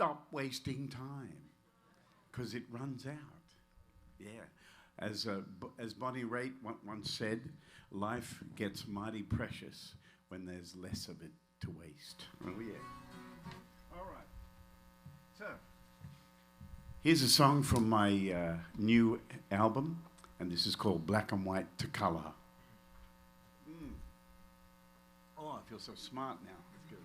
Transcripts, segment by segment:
stop wasting time, because it runs out. Yeah. As Bonnie Raitt once said, life gets mighty precious when there's less of it to waste. Oh, yeah. All right. So, here's a song from my new album, and this is called Black and White to Color. Oh, I feel so smart now. That's good.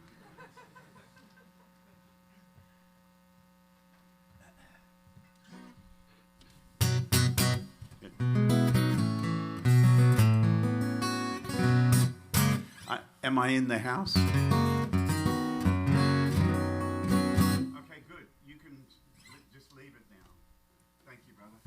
Am I in the house? Okay, good. You can just leave it now. Thank you, brother.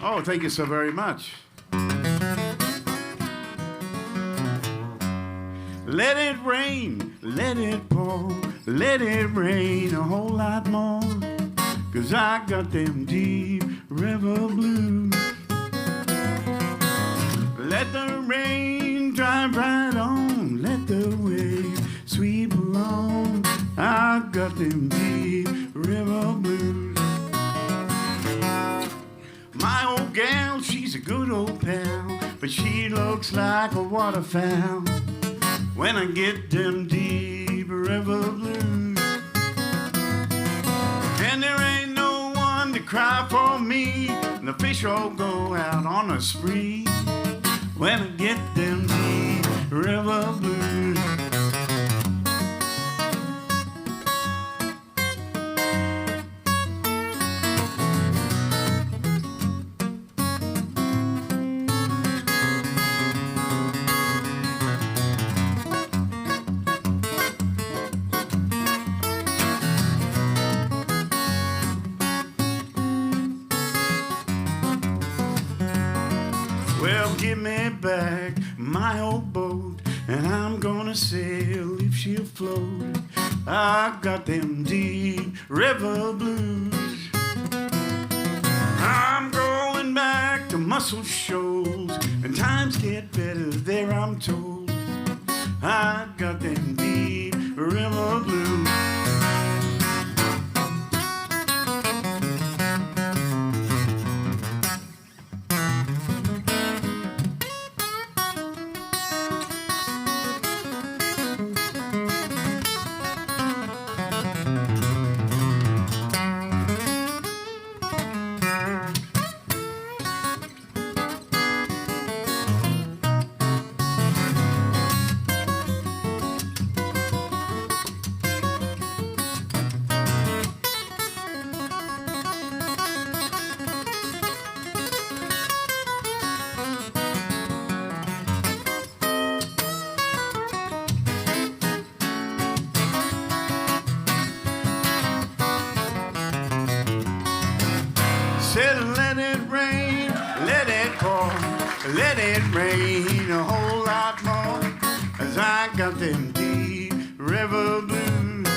Oh, thank you so very much. Let it rain, let it pour, let it rain a whole lot more, 'cause I got them deep river blues. Let the rain drive right on, let the wave sweep along, I got them deep river blues. My old gal, she's a good old pal, but she looks like a waterfowl when I get them deep river blues. And there ain't no one to cry for me, and the fish all go out on a spree when I get them deep river blues. Well, give me back my old boat, and I'm gonna sail if she'll float. I got them deep river blues. I'm going back to Muscle Shoals, and times get better there, I'm told. I got them deep river blues. Said let it rain, let it pour, let it rain a whole lot more, as I got them deep river blues.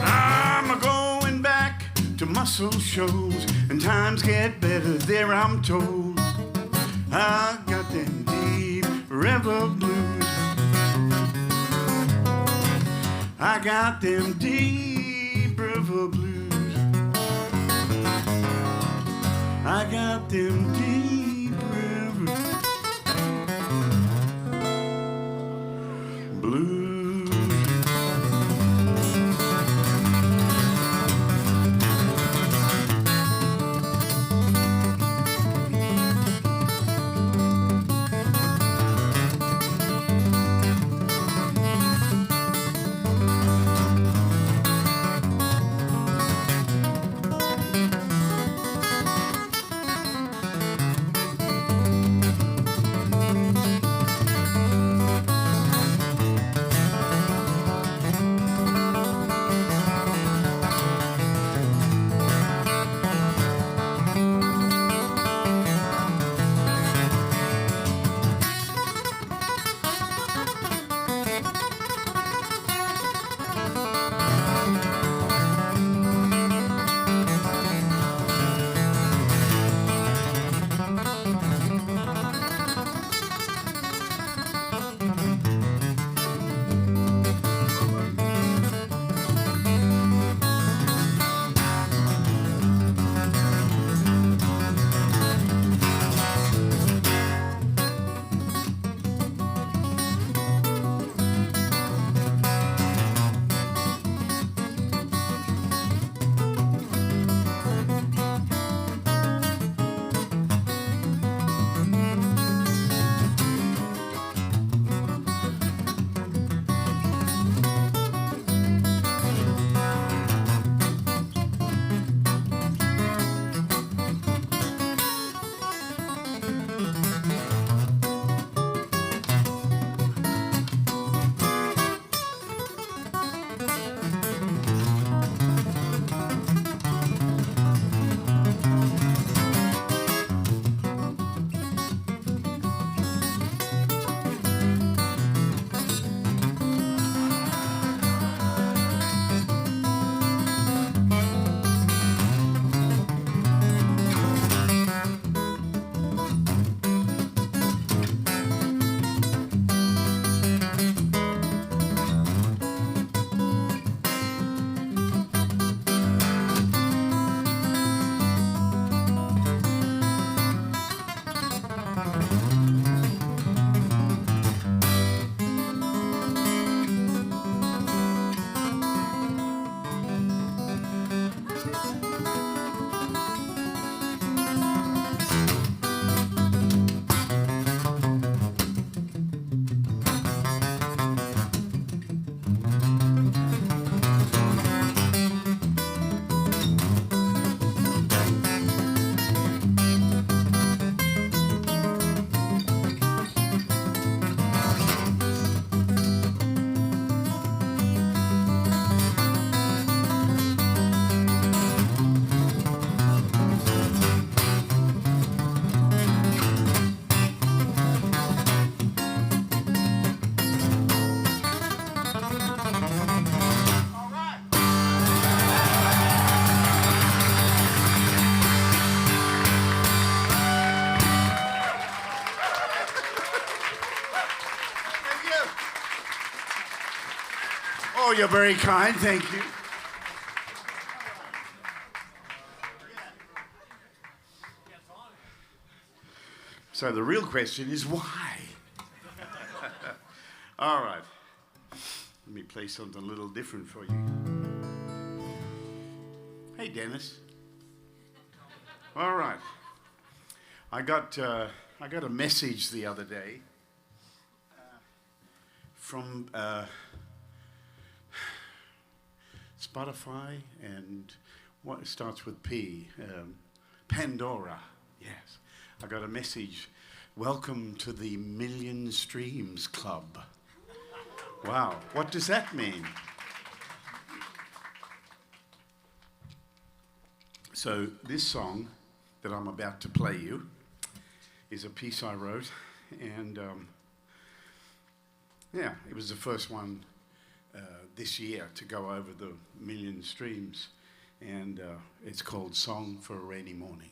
I'm a-going back to Muscle Shoals, and times get better there, I'm told. I got them deep river blues. I got them deep river blues. I got them deep river blues. Oh, you're very kind, thank you. So the real question is why? All right. Let me play something a little different for you. Hey, Dennis. All right. I got a message the other day from Spotify and what starts with P, Pandora. Yes, I got a message. Welcome to the Million Streams Club. Wow, what does that mean? So this song that I'm about to play you is a piece I wrote, and yeah, it was the first one this year to go over the million streams, and it's called Song for a Rainy Morning.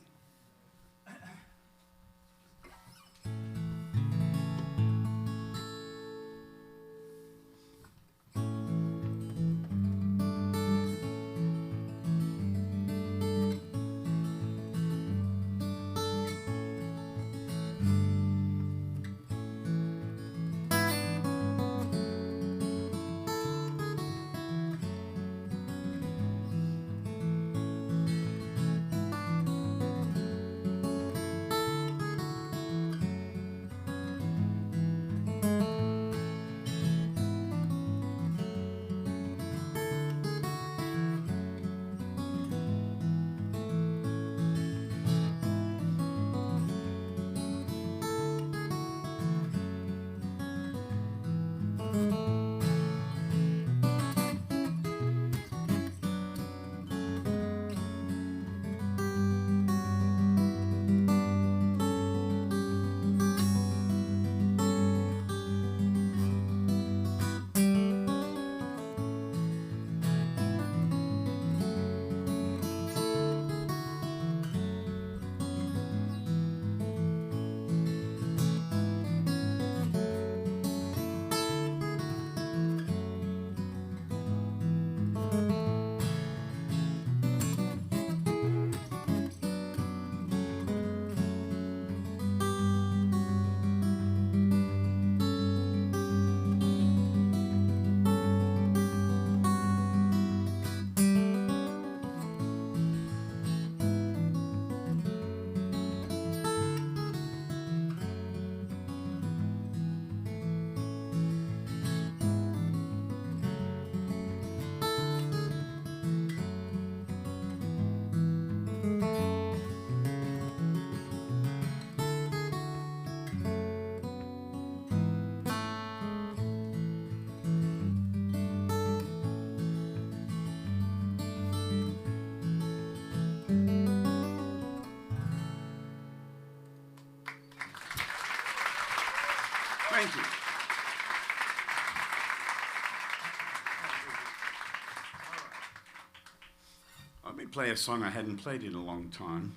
Thank you. Let me play a song I hadn't played in a long time.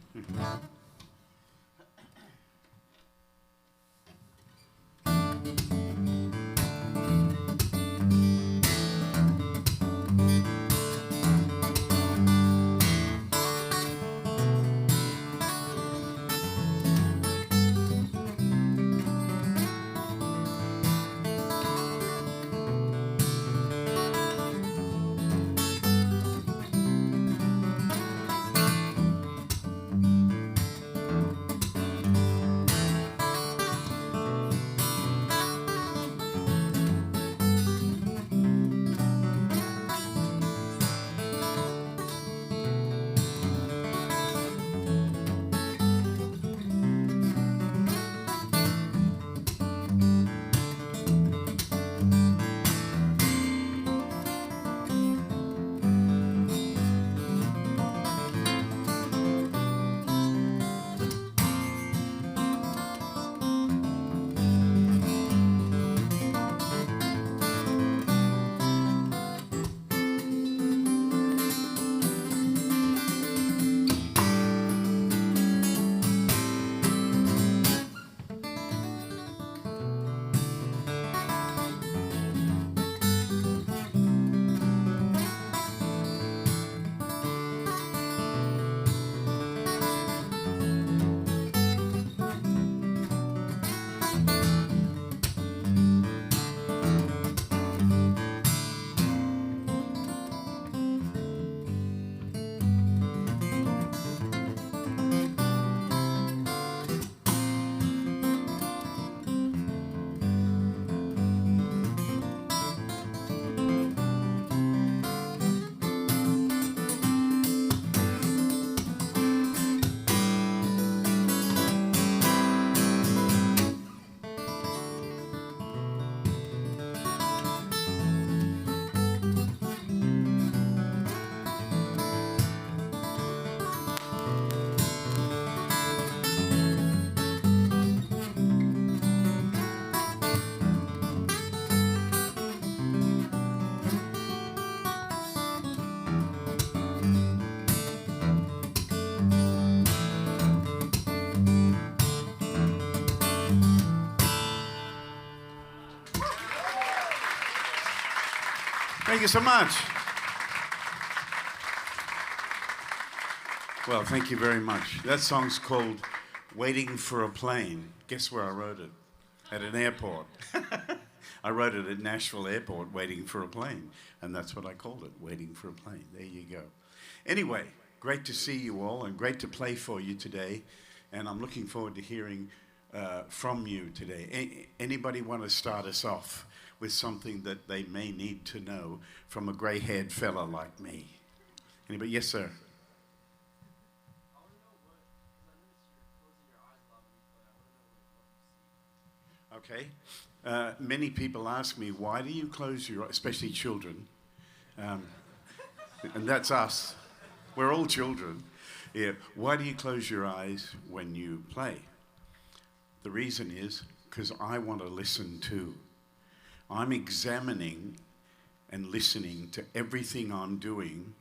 Thank you so much. Well, thank you very much. That song's called Waiting for a Plane. Guess where I wrote it? At an airport. I wrote it at Nashville Airport, Waiting for a Plane. And that's what I called it, Waiting for a Plane. There you go. Anyway, great to see you all and great to play for you today. And I'm looking forward to hearing from you today. Anybody want to start us off with something that they may need to know from a grey-haired fella like me? Anybody? Yes, sir. Okay. Many people ask me, why do you close your eyes, especially children? And that's us. We're all children. Yeah. Why do you close your eyes when you play? The reason is because I want to listen too. I'm examining and listening to everything I'm doing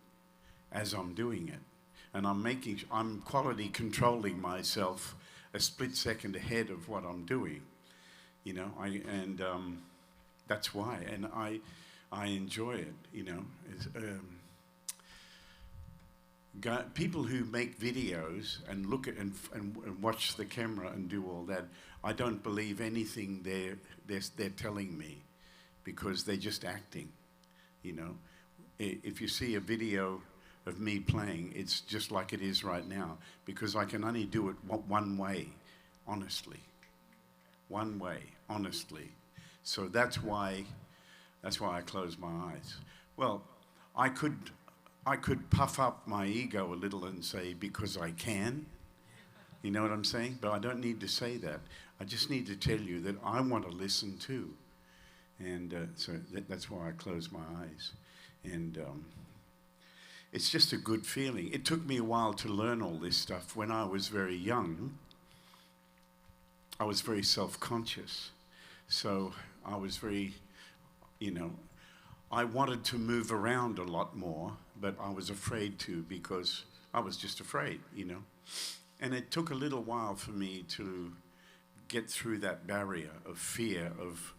as I'm doing it. And I'm quality controlling myself a split second ahead of what I'm doing. You know, that's why, and I enjoy it. You know, people who make videos and look at and watch the camera and do all that, I don't believe anything they're telling me, because they're just acting. You know, if you see a video of me playing, it's just like it is right now, because I can only do it one way, honestly. One way, honestly. So that's why I close my eyes. Well, I could puff up my ego a little and say, because I can. You know what I'm saying? But I don't need to say that. I just need to tell you that I want to listen too. And so that's why I close my eyes. And it's just a good feeling. It took me a while to learn all this stuff. When I was very young, I was very self-conscious. So I was very, you know, I wanted to move around a lot more, but I was afraid to, because I was just afraid, you know. And it took a little while for me to get through that barrier of fear of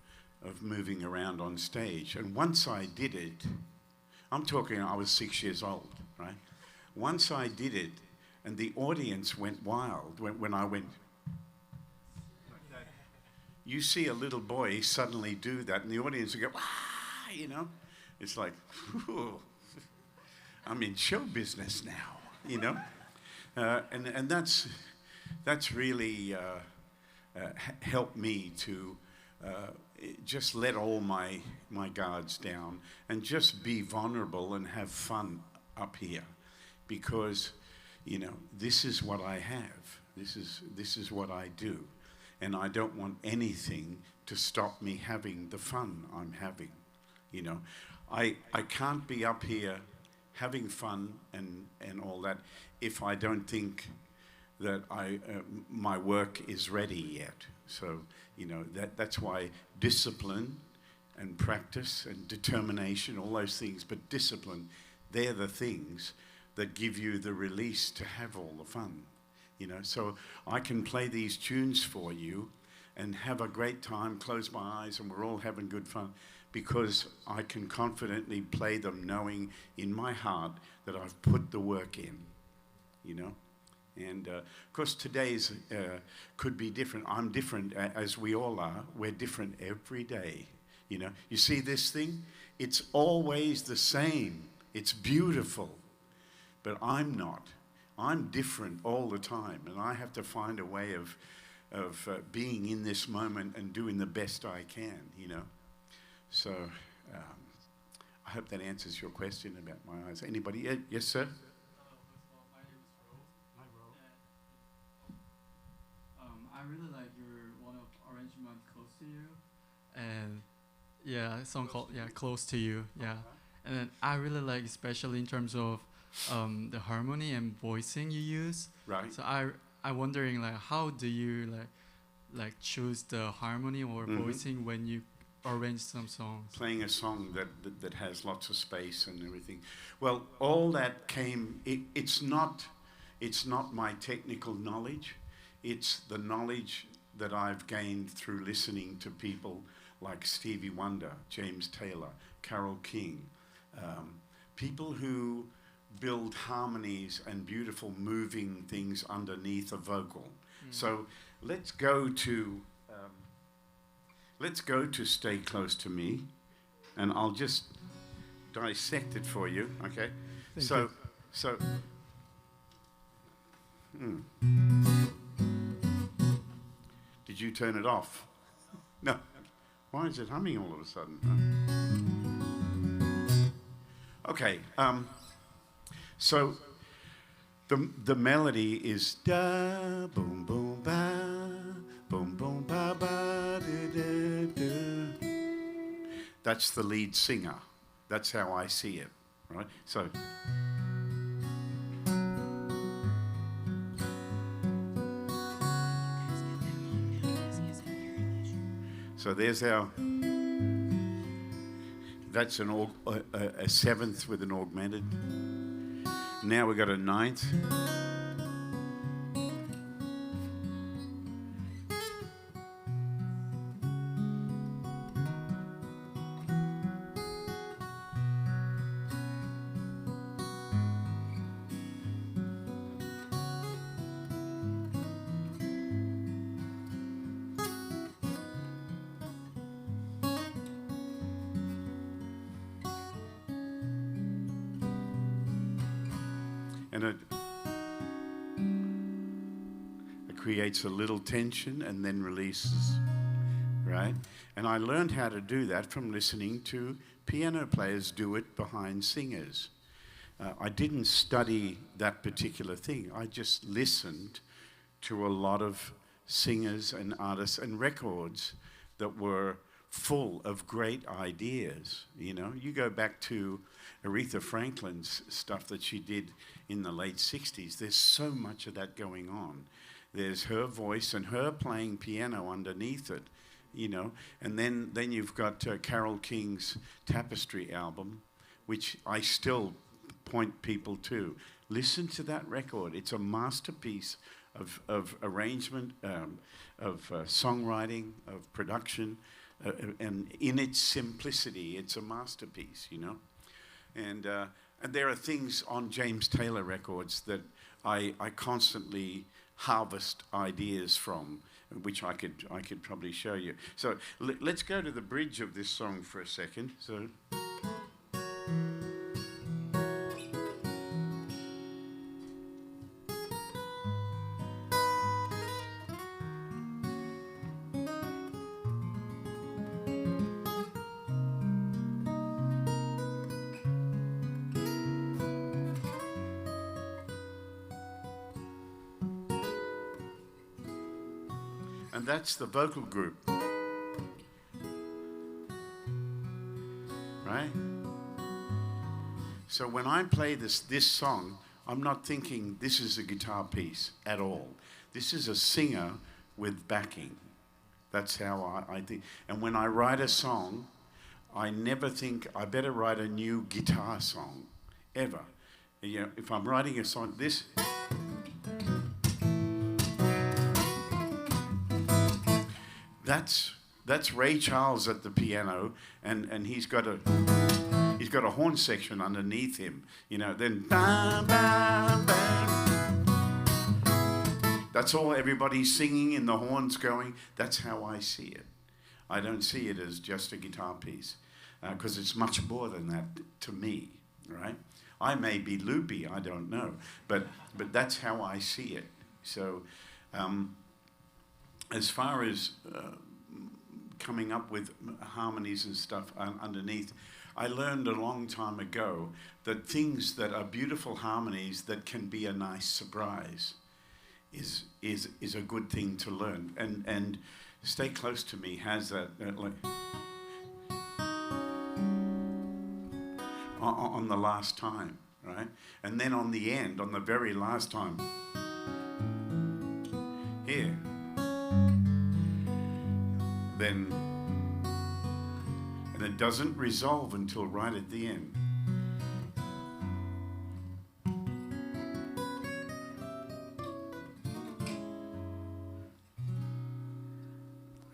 moving around on stage. And once I did it, I'm talking, I was 6 years old, right? Once I did it, and the audience went wild when I went, you see a little boy suddenly do that, and the audience will go, ah, you know. It's like, whew, I'm in show business now, you know. And that's really helped me to just let all my guards down and just be vulnerable and have fun up here, because, you know, this is what I have. This is what I do. And I don't want anything to stop me having the fun I'm having, you know. I can't be up here having fun and all that if I don't think that my work is ready yet. So, you know, that's why discipline and practice and determination, all those things, but discipline, they're the things that give you the release to have all the fun. You know, so I can play these tunes for you and have a great time, close my eyes, and we're all having good fun, because I can confidently play them knowing in my heart that I've put the work in, you know. And of course today's could be different. I'm different, as we all are. We're different every day, you know. You see this thing? It's always the same. It's beautiful, but I'm not. I'm different all the time, and I have to find a way of being in this moment and doing the best I can, you know. So I hope that answers your question about my eyes. Anybody? Yes, sir? First of all, my name is Rose. Hi, Rose. I really like your one of arrangement Close to You, and yeah, a song called Close to You, yeah. And then I really like, especially in terms of the harmony and voicing you use. Right. So I'm wondering, like, how do you like choose the harmony or voicing when you arrange some songs? Playing a song that has lots of space and everything. Well, all that came. It's not my technical knowledge. It's the knowledge that I've gained through listening to people like Stevie Wonder, James Taylor, Carole King, People who build harmonies and beautiful moving things underneath a vocal. So let's go to Stay Close to Me, and I'll just dissect it for you, okay? Thank you. Did you turn it off? No. Why is it humming all of a sudden? Okay. So the melody is da boom boom ba boom boom ba ba da da da. That's the lead singer. That's how I see it, right? So there's our. That's a seventh with an augmented. Now we've got a ninth. And it creates a little tension and then releases, right? And I learned how to do that from listening to piano players do it behind singers. I didn't study that particular thing. I just listened to a lot of singers and artists and records that were full of great ideas. You know, you go back to Aretha Franklin's stuff that she did in the late 60s. There's so much of that going on. There's her voice and her playing piano underneath it, you know. And then you've got Carole King's Tapestry album, which I still point people to. Listen to that record. It's a masterpiece of arrangement, of songwriting, of production, and in its simplicity, it's a masterpiece, you know. And there are things on James Taylor records that I constantly harvest ideas from, which I could probably show you. So let's go to the bridge of this song for a second. So. And that's the vocal group, right? So when I play this song, I'm not thinking this is a guitar piece at all. This is a singer with backing. That's how I think. And when I write a song, I never think I better write a new guitar song, ever. You know, if I'm writing a song, this. That's Ray Charles at the piano, and he's got a horn section underneath him, you know. Then bam, bam, bam. That's all everybody's singing and the horns going. That's how I see it. I don't see it as just a guitar piece, because it's much more than that to me, right? I may be loopy, I don't know, but that's how I see it. So. As far as coming up with harmonies and stuff underneath, I learned a long time ago that things that are beautiful harmonies that can be a nice surprise is a good thing to learn. And Stay Close to Me has that like on the last time, right? And then on the end, on the very last time, here. Then, and it doesn't resolve until right at the end.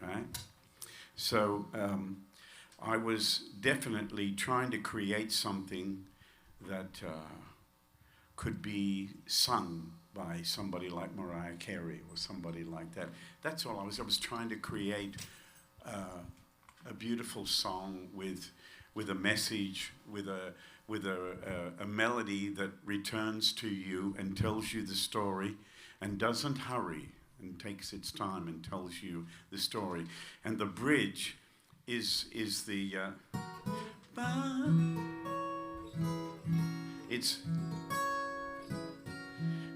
Right? So I was definitely trying to create something that could be sung by somebody like Mariah Carey or somebody like that. That's all I was trying to create a beautiful song with a message, with a melody that returns to you and tells you the story and doesn't hurry and takes its time and tells you the story. And the bridge is the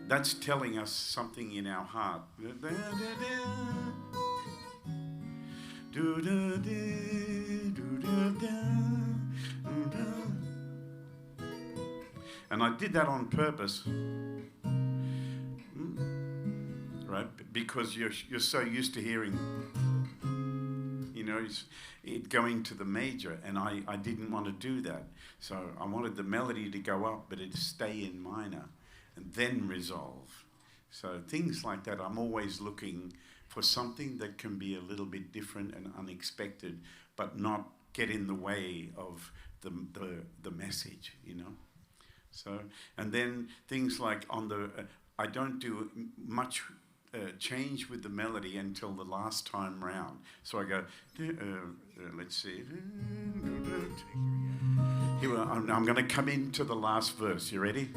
that's telling us something in our heart. And I did that on purpose, right? Because you're so used to hearing, you know, it going to the major, and I didn't want to do that. So I wanted the melody to go up, but it stay in minor, and then resolve. So things like that, I'm always looking for something that can be a little bit different and unexpected, but not get in the way of the message, you know. So, and then things like on the, I don't do much change with the melody until the last time round. So I go, let's see. Here, I'm going to come into the last verse. You ready?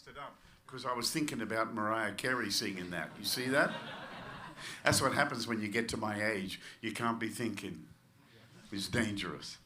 It up because I was thinking about Mariah Carey singing that. You see that? That's what happens when you get to my age. You can't be thinking. It's dangerous.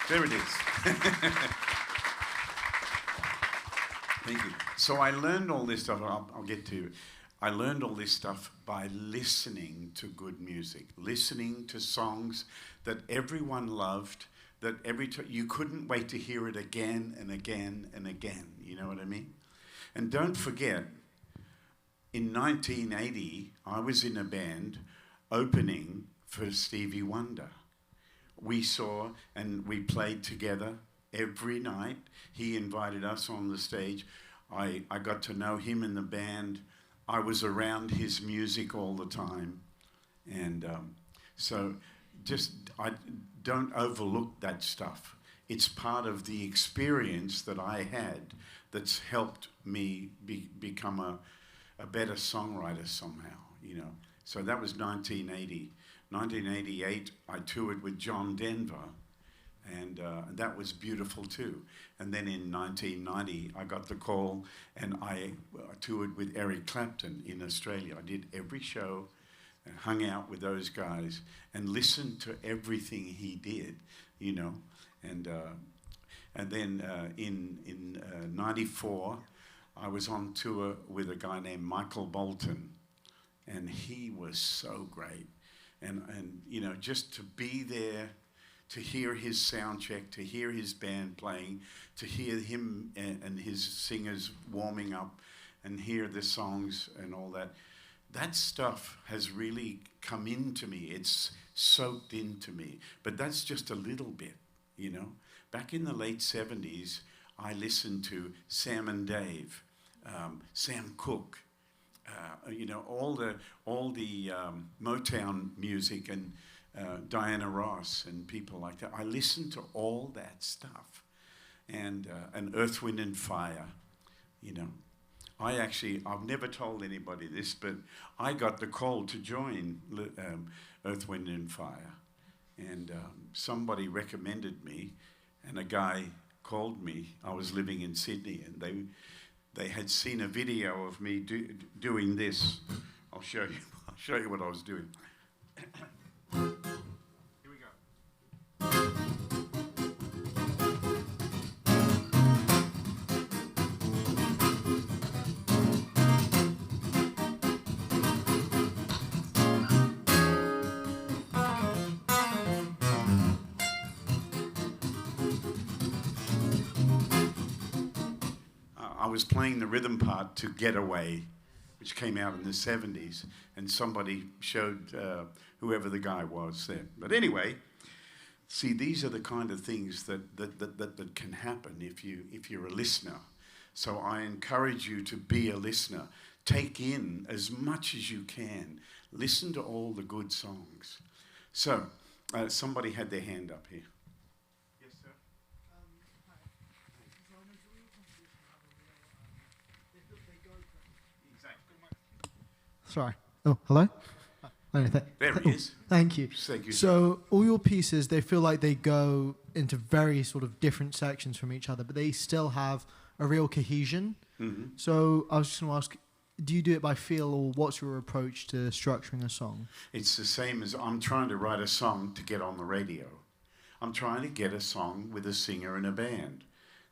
There it is. Thank you. So I learned all this stuff. I'll get to it. I learned all this stuff by listening to good music, listening to songs that everyone loved, that you couldn't wait to hear it again and again and again. You know what I mean? And don't forget, in 1980, I was in a band opening for Stevie Wonder. We saw and we played together every night. He invited us on the stage. I got to know him in the band. I was around his music all the time. And so I don't overlook that stuff. It's part of the experience that I had that's helped me become a better songwriter somehow, you know. So that was 1980. 1988, I toured with John Denver, and that was beautiful too. And then in 1990, I got the call, and I toured with Eric Clapton in Australia. I did every show, and hung out with those guys, and listened to everything he did, you know. And then in '94, I was on tour with a guy named Michael Bolton, and he was so great. And you know, just to be there, to hear his sound check, to hear his band playing, to hear him and his singers warming up, and hear the songs and all that, that stuff has really come into me. It's soaked into me. But that's just a little bit, you know. Back in the late 70s, I listened to Sam and Dave, Sam Cooke, you know, all the Motown music and Diana Ross and people like that. I listened to all that stuff, and Earth, Wind and Fire. You know, I've never told anybody this, but I got the call to join Earth, Wind and Fire, and somebody recommended me, and a guy called me. I was living in Sydney, and they had seen a video of me doing this. I'll show you. I'll show you what I was doing. Here we go. I was playing the rhythm part to Get Away, which came out in the 70s, and somebody showed whoever the guy was there. But anyway, see, these are the kind of things that can happen if you're a listener. So I encourage you to be a listener. Take in as much as you can. Listen to all the good songs. So, somebody had their hand up here. Yes, sir. Sorry. Oh, hello? There he is. Thank you. Thank you. So all your pieces, they feel like they go into very sort of different sections from each other, but they still have a real cohesion. Mm-hmm. So I was just going to ask, do you do it by feel, or what's your approach to structuring a song? It's the same as I'm trying to write a song to get on the radio. I'm trying to get a song with a singer and a band.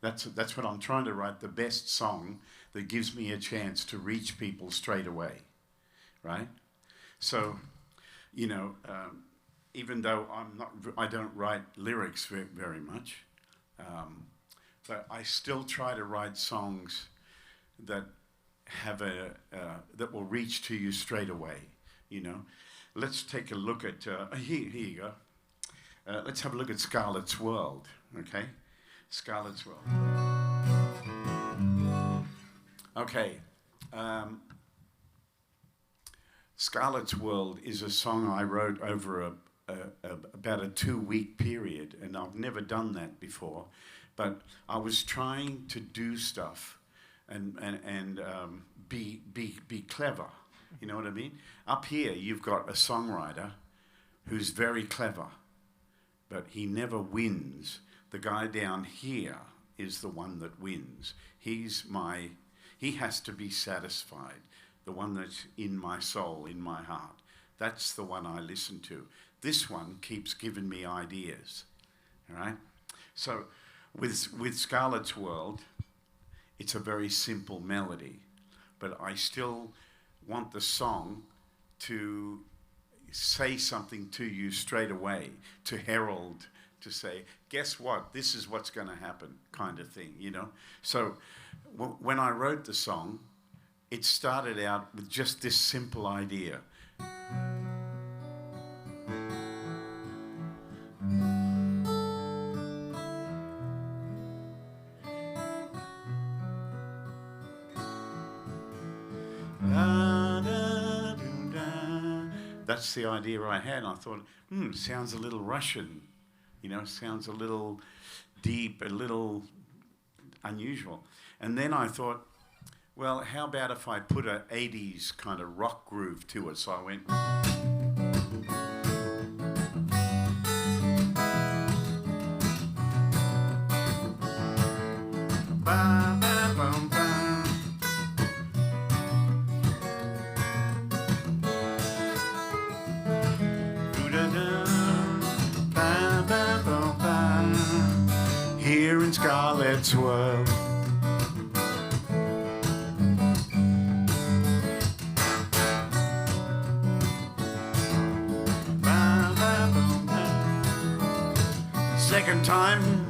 That's what I'm trying to write, the best song that gives me a chance to reach people straight away, right? So, you know, even though I don't write lyrics very much, but I still try to write songs that have that will reach to you straight away. You know, let's take a look at here you go. Let's have a look at Scarlet's World. Okay, Scarlet's World. Okay. Scarlet's World is a song I wrote over about a 2-week period, and I've never done that before. But I was trying to do stuff and be clever. You know what I mean? Up here, you've got a songwriter who's very clever, but he never wins. The guy down here is the one that wins. He has to be satisfied. The one that's in my soul, in my heart. That's the one I listen to. This one keeps giving me ideas, all right? So with Scarlet's World, it's a very simple melody, but I still want the song to say something to you straight away, to herald, to say, guess what, this is what's going to happen, kind of thing, you know? So when I wrote the song, it started out with just this simple idea. That's the idea I had. I thought, sounds a little Russian, you know, sounds a little deep, a little unusual. And then I thought, well, how about if I put an 80s kind of rock groove to it? So I went... Here in Scarlet's World. Second time.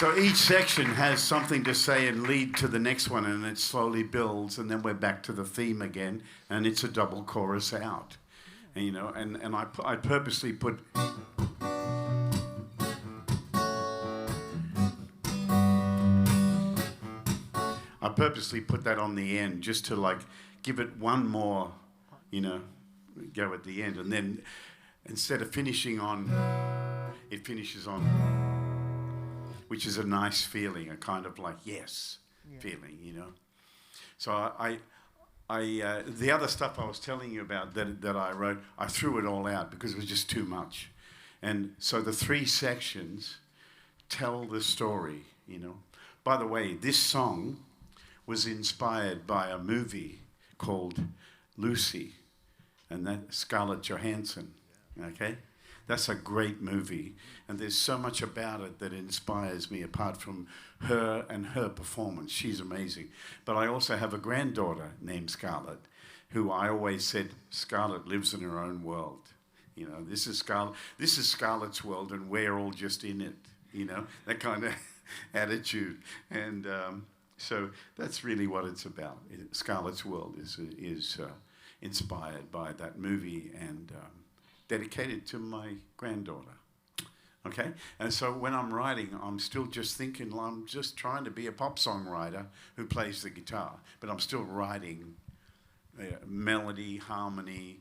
So each section has something to say and lead to the next one, and it slowly builds, and then we're back to the theme again, and it's a double chorus out. And, you know, and I purposely put... I purposely put that on the end just to, like, give it one more, you know, go at the end. And then instead of finishing on, it finishes on, which is a nice feeling, a kind of like yes feeling, you know. So the other stuff I was telling you about that I wrote, I threw it all out because it was just too much. And so the 3 sections tell the story, you know. By the way, this song was inspired by a movie called Lucy, and that's Scarlett Johansson, okay? That's a great movie, and there's so much about it that inspires me apart from her and her performance. She's amazing. But I also have a granddaughter named Scarlett, who I always said, Scarlett lives in her own world. You know, this is Scarlett's world, and we're all just in it, you know, that kind of attitude. And so that's really what it's about. Scarlett's world is inspired by that movie and dedicated to my granddaughter. Okay? And so when I'm writing, I'm still just thinking, I'm just trying to be a pop songwriter who plays the guitar, but I'm still writing melody, harmony,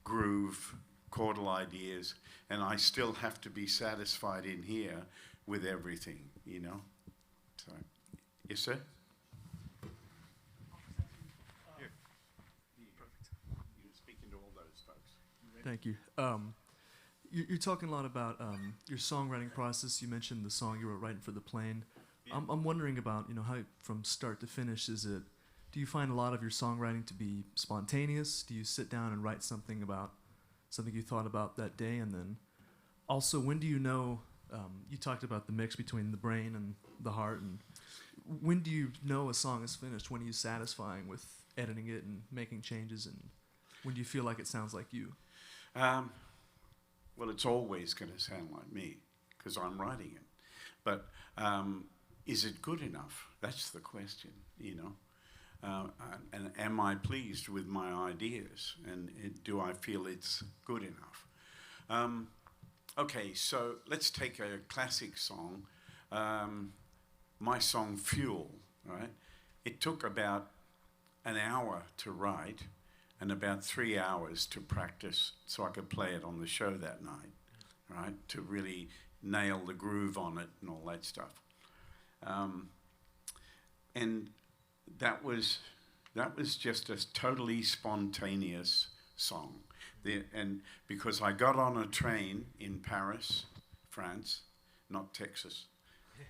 groove, chordal ideas, and I still have to be satisfied in here with everything, you know? So, yes, sir? Thank you. You're talking a lot about your songwriting process. You mentioned the song you were writing for the plane. Yeah. I'm wondering about, you know, how from start to finish do you find a lot of your songwriting to be spontaneous? Do you sit down and write something about something you thought about that day? And then also, when do you know, you talked about the mix between the brain and the heart, and when do you know a song is finished? When are you satisfying with editing it and making changes, and when do you feel like it sounds like you? Well, it's always going to sound like me because I'm writing it. But is it good enough? That's the question, you know. And am I pleased with my ideas? And do I feel it's good enough? Okay, so let's take a classic song. My song, Fuel, right? It took about an hour to write and about 3 hours to practice so I could play it on the show that night, right? To really nail the groove on it and all that stuff. And that was just a totally spontaneous song. And because I got on a train in Paris, France, not Texas,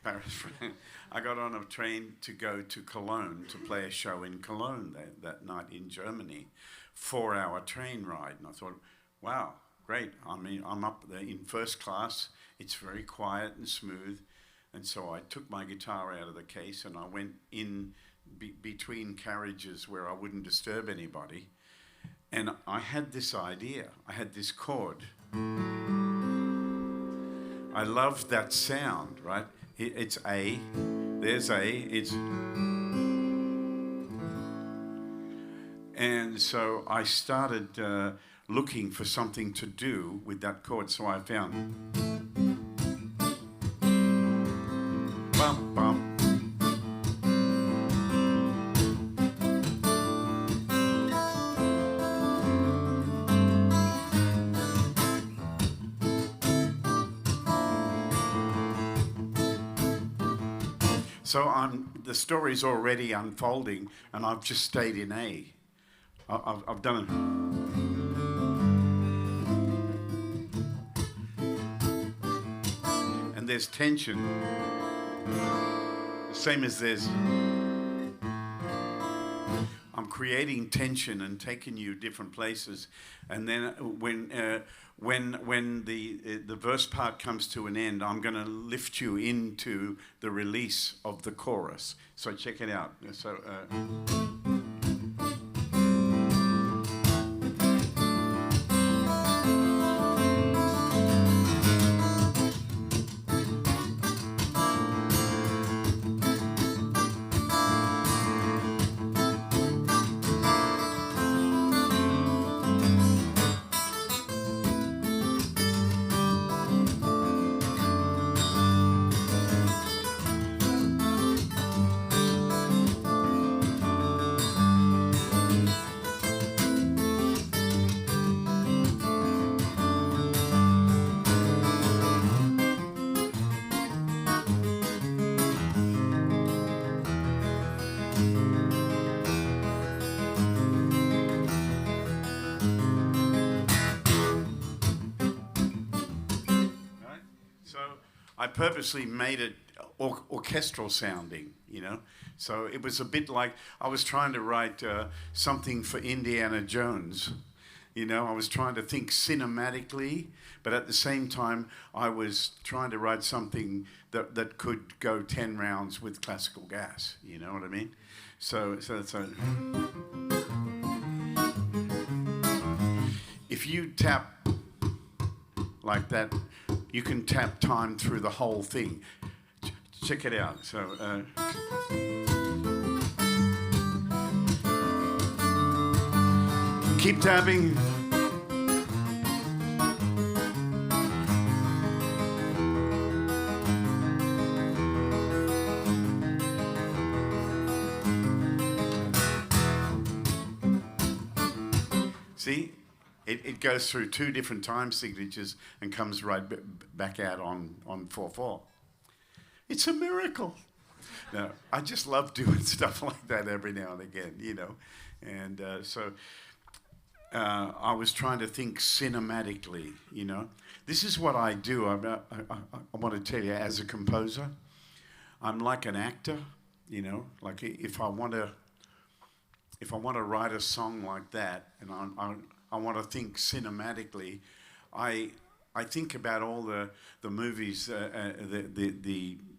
Paris, France. I got on a train to go to Cologne to play a show in Cologne that night in Germany. 4-hour train ride, and I thought, wow, great. I mean, I'm up there in first class. It's very quiet and smooth. And so I took my guitar out of the case and I went in between carriages where I wouldn't disturb anybody. And I had this idea. I had this chord. I loved that sound, right? It's A. There's A. It's... And so I started looking for something to do with that chord. So I found... Bum, bum. So the story's already unfolding, and I've just stayed in A. I've done it. And there's tension. The same as there's... I'm creating tension and taking you different places. And then when the verse part comes to an end, I'm going to lift you into the release of the chorus. So check it out. So... I purposely made it orchestral sounding, you know. So it was a bit like I was trying to write something for Indiana Jones. You know, I was trying to think cinematically, but at the same time, I was trying to write something that could go 10 rounds with classical gas. You know what I mean? So if you tap like that, you can tap time through the whole thing. Check it out. So. Keep tapping. See, it goes through 2 different time signatures and comes right back out on 4/4. It's a miracle. No, I just love doing stuff like that every now and again, you know. And I was trying to think cinematically, you know. This is what I do. I want to tell you, as a composer, I'm like an actor, you know. Like if I want to write a song like that, and I want to think cinematically, I think about all the movies,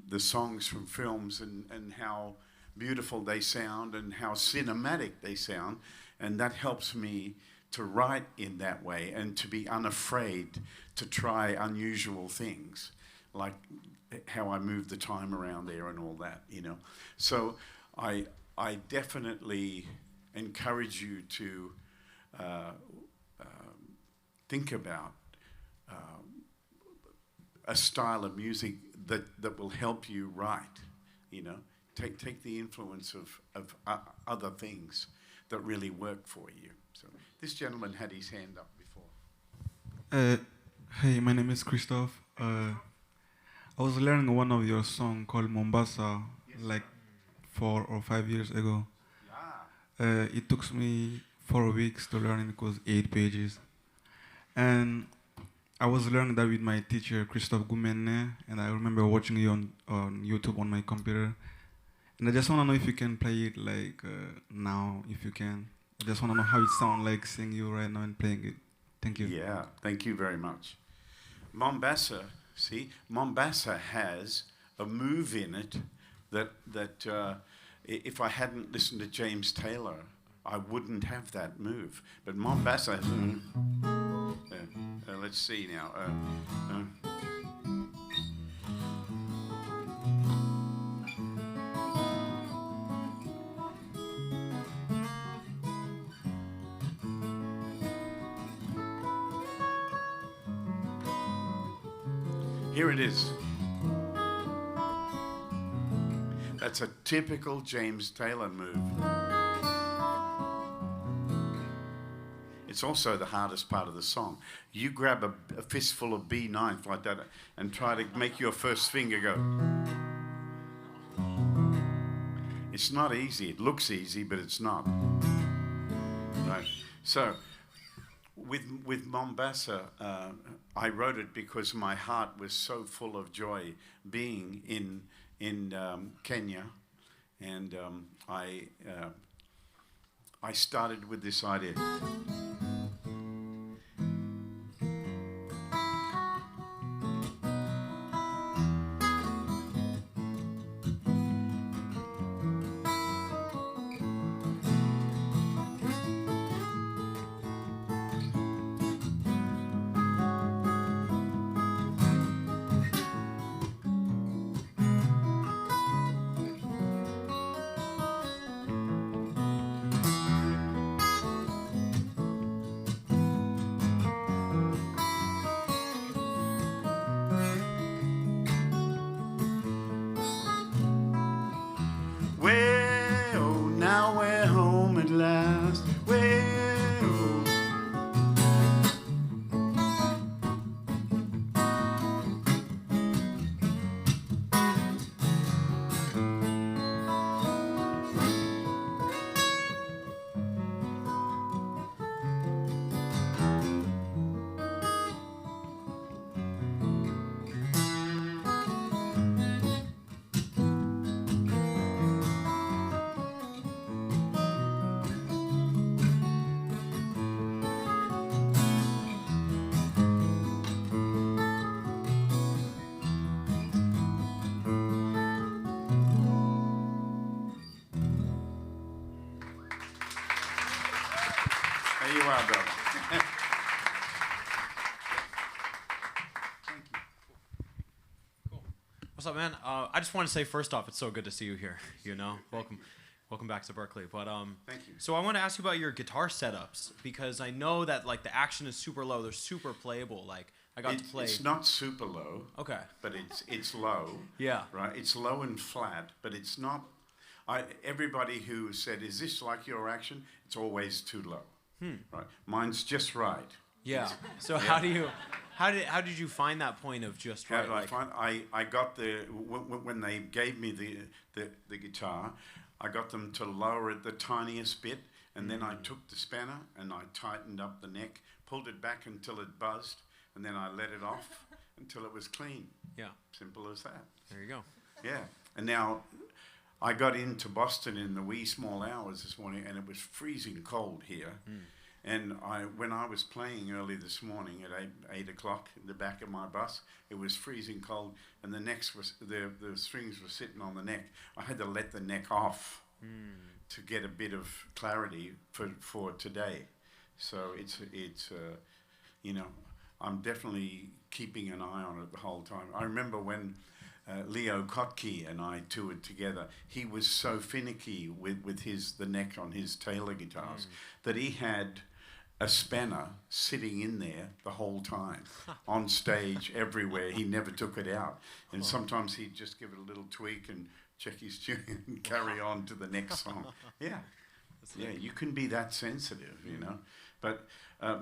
the songs from films, and how beautiful they sound and how cinematic they sound, and that helps me to write in that way and to be unafraid to try unusual things, like how I move the time around there and all that, you know. So I definitely encourage you to think about a style of music that will help you write, you know. Take the influence of other things that really work for you. So this gentleman had his hand up before. Hey, my name is Christoph. I was learning one of your songs called Mombasa, like 4 or 5 years ago. It took me 4 weeks to learn it because 8 pages. And I was learning that with my teacher, Christophe Goumene, and I remember watching you on YouTube on my computer. And I just want to know if you can play it like now, if you can. I just want to know how it sounds like seeing you right now and playing it. Thank you. Yeah, thank you very much. Mombasa, see, Mombasa has a move in it that if I hadn't listened to James Taylor, I wouldn't have that move. But Mombasa, let's see now. Here it is. That's a typical James Taylor move. It's also the hardest part of the song. You grab a fistful of B ninth like that and try to make your first finger go. It's not easy. It looks easy, but it's not. Right. So, with Mombasa, I wrote it because my heart was so full of joy being in Kenya, and I started with this idea. There you are, brother. Thank you. Cool. What's up, man? I just want to say, first off, it's so good to see you here. You know, welcome back to Berklee. But Thank you. so I want to ask you about your guitar setups, because I know that like the action is super low. They're super playable. Like I got to play. It's not super low. Okay. But it's low. Yeah. Right. It's low and flat, but it's not. Everybody who said, "Is this like your action?" It's always too low. Right. Mine's just right. Yeah. So Yeah. how did you find that point of just How right? did I find? I got when they gave me the guitar, I got them to lower it the tiniest bit, and then I took the spanner and I tightened up the neck, pulled it back until it buzzed, and then I let it off until it was clean. Yeah. Simple as that. There you go. Yeah. And now I got into Boston in the wee small hours this morning, and it was freezing cold here. And when I was playing early this morning at 8 o'clock in the back of my bus, it was freezing cold, and the strings were sitting on the neck. I had to let the neck off to get a bit of clarity for today. So it's you know, I'm definitely keeping an eye on it the whole time. I remember when Leo Kotke and I toured together, he was so finicky with the neck on his Taylor guitars that he had a spanner sitting in there the whole time, on stage, everywhere. He never took it out. And sometimes he'd just give it a little tweak and check his tune and carry on to the next song. Yeah. Yeah, you can be that sensitive, you know. But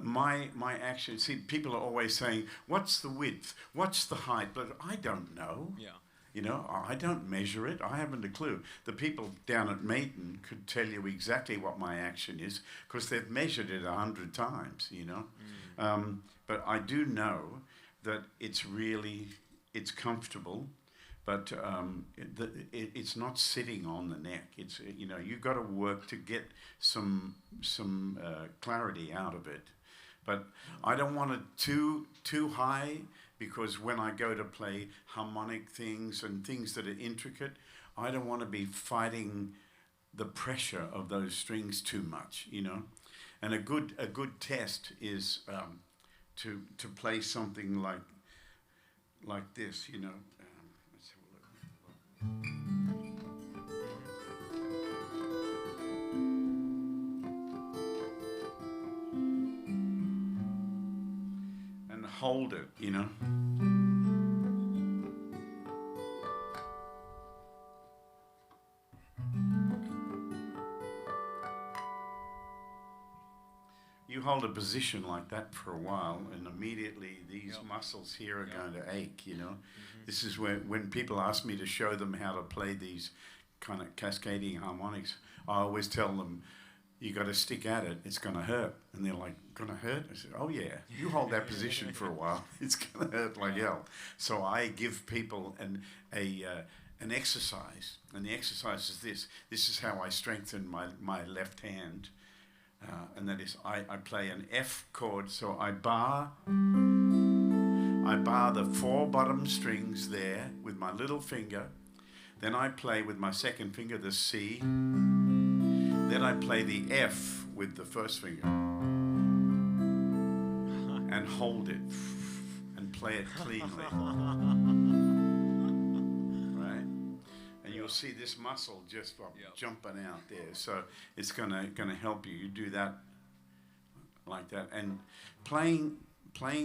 my action, see, people are always saying, what's the width? What's the height? But I don't know. Yeah. You know, I don't measure it. I haven't a clue. The people down at Mayton could tell you exactly what my action is because they've measured it 100 times, you know. But I do know that it's comfortable, but it's not sitting on the neck. It's, you know, you've got to work to get some clarity out of it. But I don't want it too high, because when I go to play harmonic things and things that are intricate, I don't want to be fighting the pressure of those strings too much, you know. And a good test is to play something like this, you know. Let's have a look. Hold it, you know. You hold a position like that for a while, and immediately these muscles here are going to ache, you know. This is when people ask me to show them how to play these kind of cascading harmonics, I always tell them, you got to stick at it, it's going to hurt. And they're like, going to hurt? I said, oh yeah, you hold that position for a while, it's going to hurt like hell. So I give people an exercise, and the exercise is this. This is how I strengthen my left hand, and that is I play an F chord, so I bar the 4 bottom strings there with my little finger, then I play with my second finger the C, then I play the F with the first finger and hold it and play it cleanly. Right? And you'll see this muscle just jumping out there. So it's gonna help you. You do that like that. And playing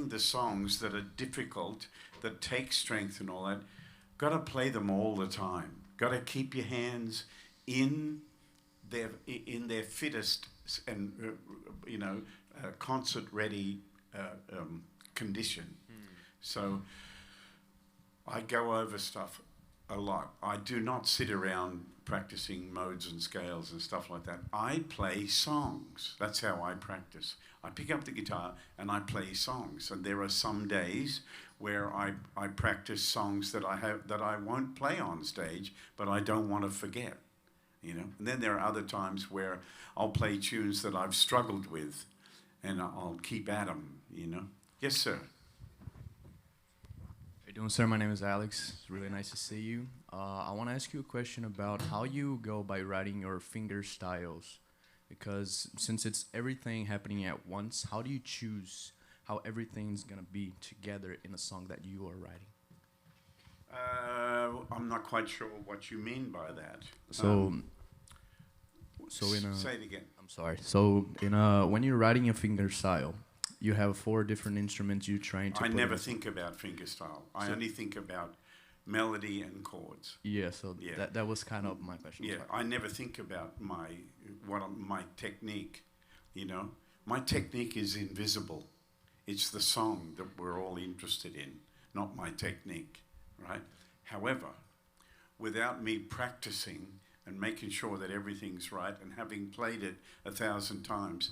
the songs that are difficult, that take strength and all that, gotta play them all the time. Gotta keep your hands in their fittest and concert ready condition. So I go over stuff a lot. I do not sit around practicing modes and scales and stuff like that. I play songs. That's how I practice. I pick up the guitar and I play songs. And there are some days where I practice songs that I won't play on stage, but I don't want to forget. You know, and then there are other times where I'll play tunes that I've struggled with, and I'll keep at them. You know. Yes, sir. How you doing, sir? My name is Alex. It's really nice to see you. I want to ask you a question about how you go by writing your finger styles. Because since it's everything happening at once, how do you choose how everything's gonna be together in a song that you are writing? I'm not quite sure what you mean by that. So, in a, Say it again. I'm sorry. So when you're writing a fingerstyle, you have 4 different instruments you're trying to. I put never in. think about fingerstyle. I So- only think about melody and chords. Yeah. So Yeah. that was kind of my question. Yeah, I never think about my technique. You know, my technique is invisible. It's the song that we're all interested in, not my technique, right? However, without me practicing and making sure that everything's right and having played it 1,000 times,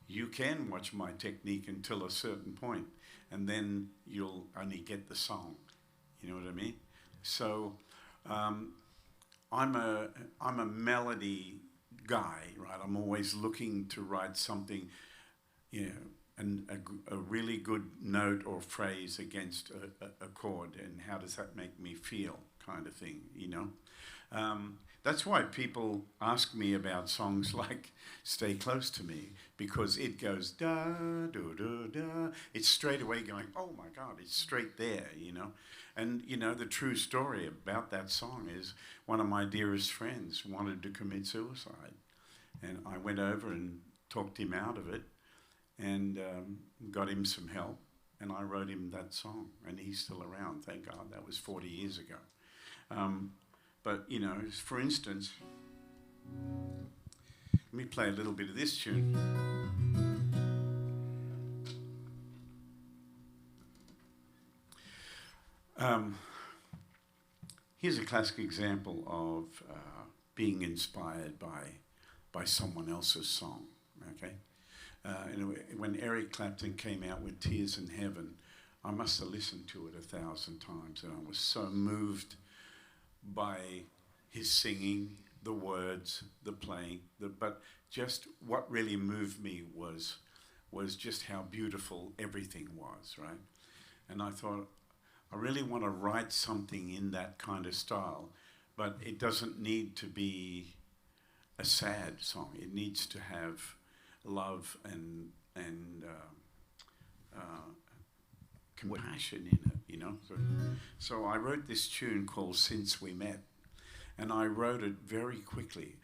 you can watch my technique until a certain point, and then you'll only get the song. You know what I mean? So I'm a melody guy, right? I'm always looking to write something, you know, and a really good note or phrase against a chord, and how does that make me feel, kind of thing, you know? That's why people ask me about songs like Stay Close to Me, because it goes da, do, do, da. It's straight away going, oh my God, it's straight there, you know? And, you know, the true story about that song is one of my dearest friends wanted to commit suicide. And I went over and talked him out of it, and got him some help, and I wrote him that song, and he's still around, thank God. That was 40 years ago. But, you know, for instance, let me play a little bit of this tune. Here's a classic example of being inspired by someone else's song, okay? When Eric Clapton came out with Tears in Heaven, I must have listened to it 1,000 times, and I was so moved by his singing, the words, the playing, but just what really moved me was just how beautiful everything was, right? And I thought, I really want to write something in that kind of style, but it doesn't need to be a sad song. It needs to have love and compassion in it, you know. So I wrote this tune called Since We Met, and I wrote it very quickly.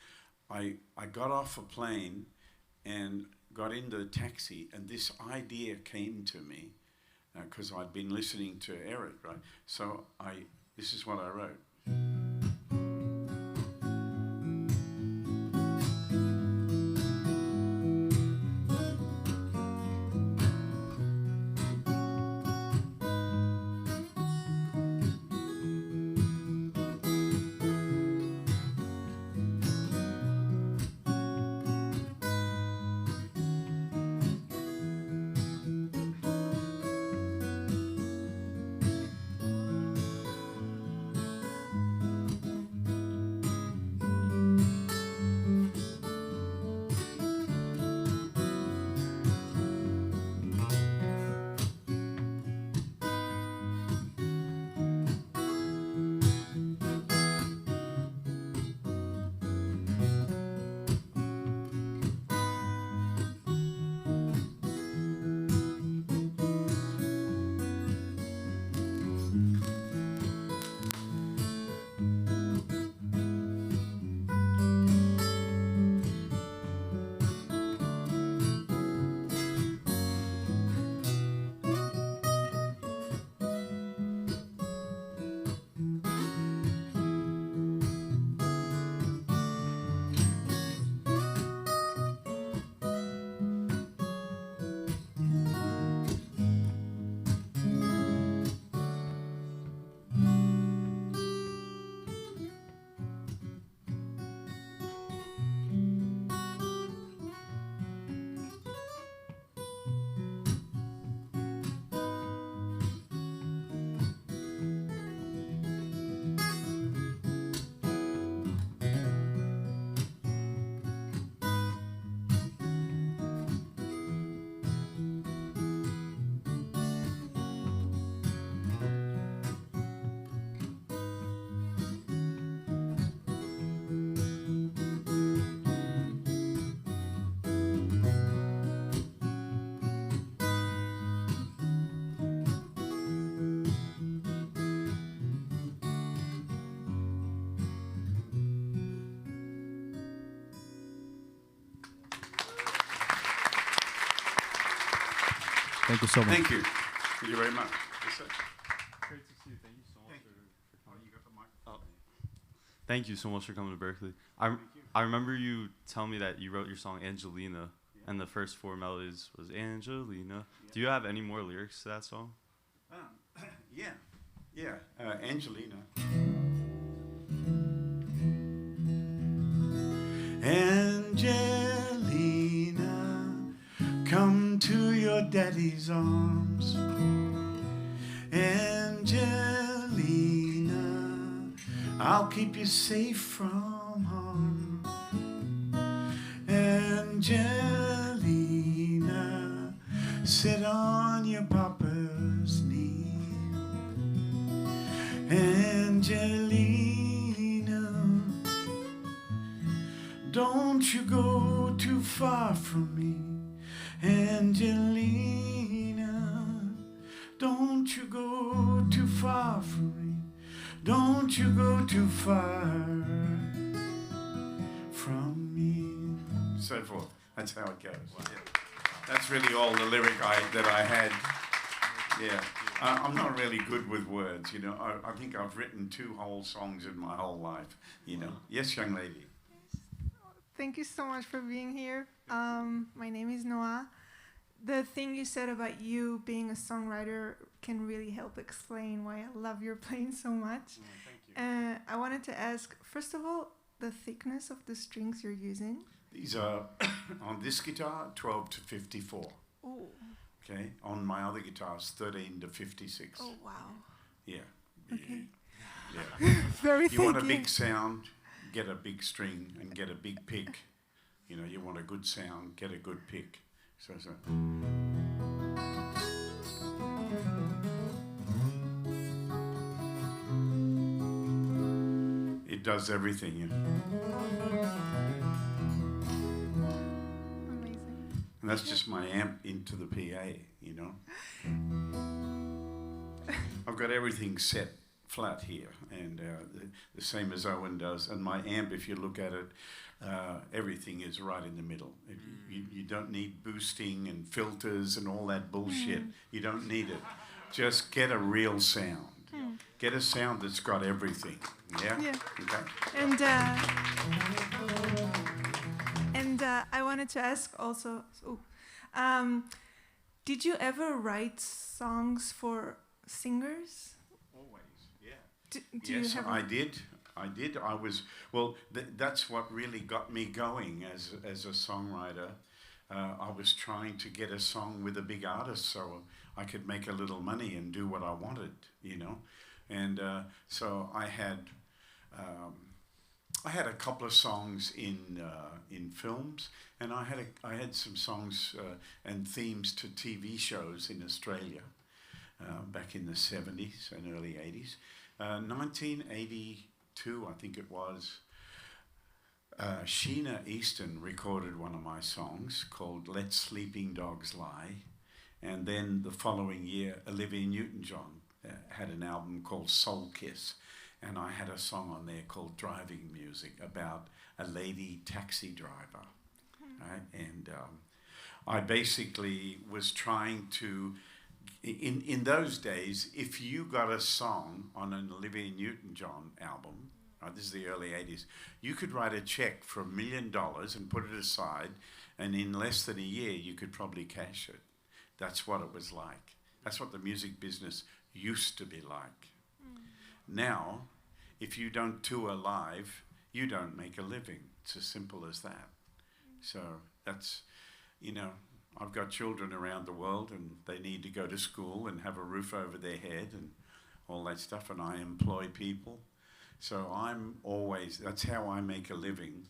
I got off a plane and got into the taxi, and this idea came to me because I'd been listening to Eric, right? So this is what I wrote. Thank you so much. Thank you. Thank you very much. Yes, sir. Great to see you. Thank you so much for coming. You got the microphone. Thank you so much for coming to Berklee. I remember you telling me that you wrote your song Angelina, and the first 4 melodies was Angelina. Do you have any more lyrics to that song? Yeah. Angelina. Angelina, come to your daddy's arms. Angelina, I'll keep you safe from harm. Angelina, sit on your papa's knee. Angelina, don't you go too far from me. Angelina, don't you go too far from me. Don't you go too far from me. So forth. That's how it goes. Wow. Yeah. That's really all the lyric that I had. Yeah. I'm not really good with words, you know. I think I've written 2 whole songs in my whole life, you know. Yes, young lady. Thank you so much for being here. My name is Noah. The thing you said about you being a songwriter can really help explain why I love your playing so much. Thank you. I wanted to ask, first of all, the thickness of the strings you're using. These are, on this guitar, 12 to 54. Oh. Okay. On my other guitars, 13 to 56. Oh, wow. Yeah. Okay. Yeah. Very You want a thinking. big sound, get a big string and get a big pick. You know, you want a good sound, get a good pick. So. It does everything. You know? Amazing. And that's just my amp into the PA, you know. I've got everything set flat here, and the same as Owen does. And my amp, if you look at it, everything is right in the middle. You don't need boosting and filters and all that bullshit. You don't need it. Just get a real sound. Get a sound that's got everything. Yeah? Yeah. Okay. And I wanted to ask also, did you ever write songs for singers? Always, yeah. Do you Yes, have I did. I was, well, that's what really got me going as a songwriter. I was trying to get a song with a big artist so I could make a little money and do what I wanted, you know. And so I had a couple of songs in films, and I had some songs and themes to TV shows in Australia back in the 70s and early 80s. 1982, I think it was, Sheena Easton recorded one of my songs called Let Sleeping Dogs Lie. And then the following year, Olivia Newton-John had an album called Soul Kiss. And I had a song on there called Driving Music about a lady taxi driver. Right? And I basically was trying to, in those days, if you got a song on an Olivia Newton-John album, right, this is the early 80s, you could write a check for $1 million and put it aside, and in less than a year you could probably cash it. That's what it was like. That's what the music business used to be like. Now, if you don't tour live, you don't make a living. It's as simple as that. So that's, you know, I've got children around the world and they need to go to school and have a roof over their head and all that stuff, and I employ people. So that's how I make a living.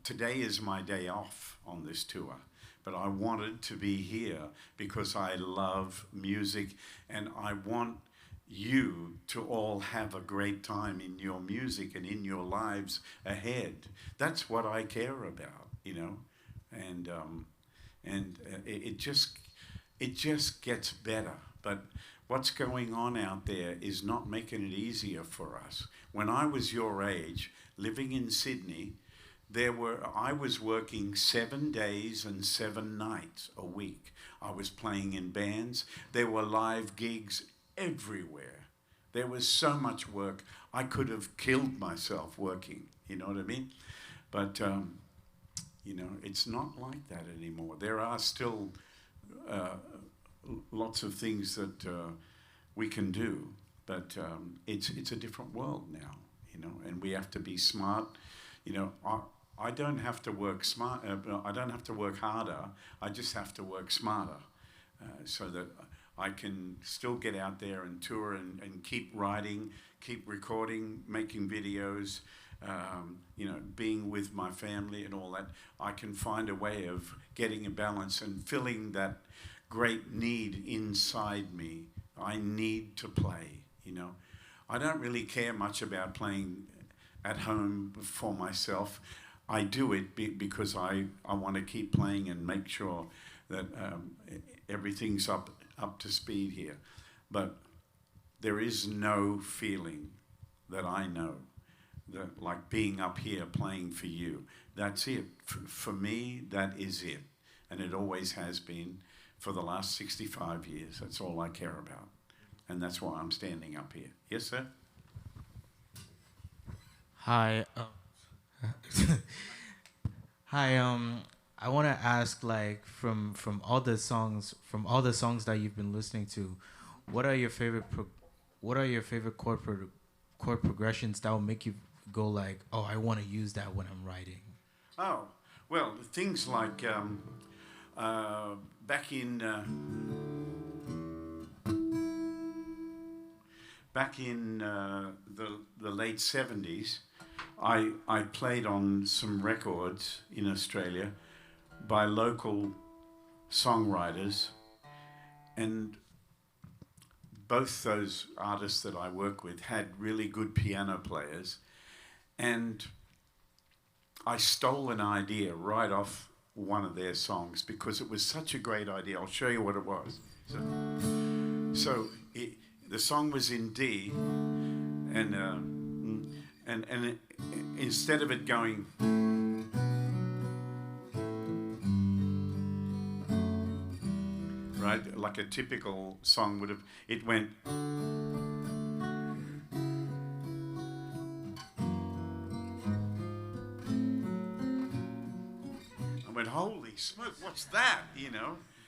Today is my day off on this tour, but I wanted to be here because I love music and I want you to all have a great time in your music and in your lives ahead. That's what I care about, you know, and it just gets better. But what's going on out there is not making it easier for us. When I was your age, living in Sydney, I was working 7 days and 7 nights a week. I was playing in bands. There were live gigs everywhere. There was so much work. I could have killed myself working, you know what I mean? But, it's not like that anymore. There are still lots of things that we can do, but it's a different world now, and we have to be smart. I don't have to work smart. I don't have to work harder. I just have to work smarter, so that I can still get out there and tour and keep writing, keep recording, making videos, being with my family and all that. I can find a way of getting a balance and filling that great need inside me. I need to play, I don't really care much about playing at home for myself. I do it because I want to keep playing and make sure that everything's up to speed here. But there is no feeling that I know that like being up here playing for you. That's it. For me, that is it. And it always has been for the last 65 years. That's all I care about. And that's why I'm standing up here. Yes, sir? Hi. Hi. I want to ask, like, from all the songs that you've been listening to, what are your favorite chord progressions that will make you go like, oh, I want to use that when I'm writing? Oh, well, things like back in the late 70s, I played on some records in Australia by local songwriters, and both those artists that I work with had really good piano players, and I stole an idea right off one of their songs because it was such a great idea. I'll show you what it was. So the song was in D, and instead of it going right like a typical song would have, it went. I went, holy smoke, what's that?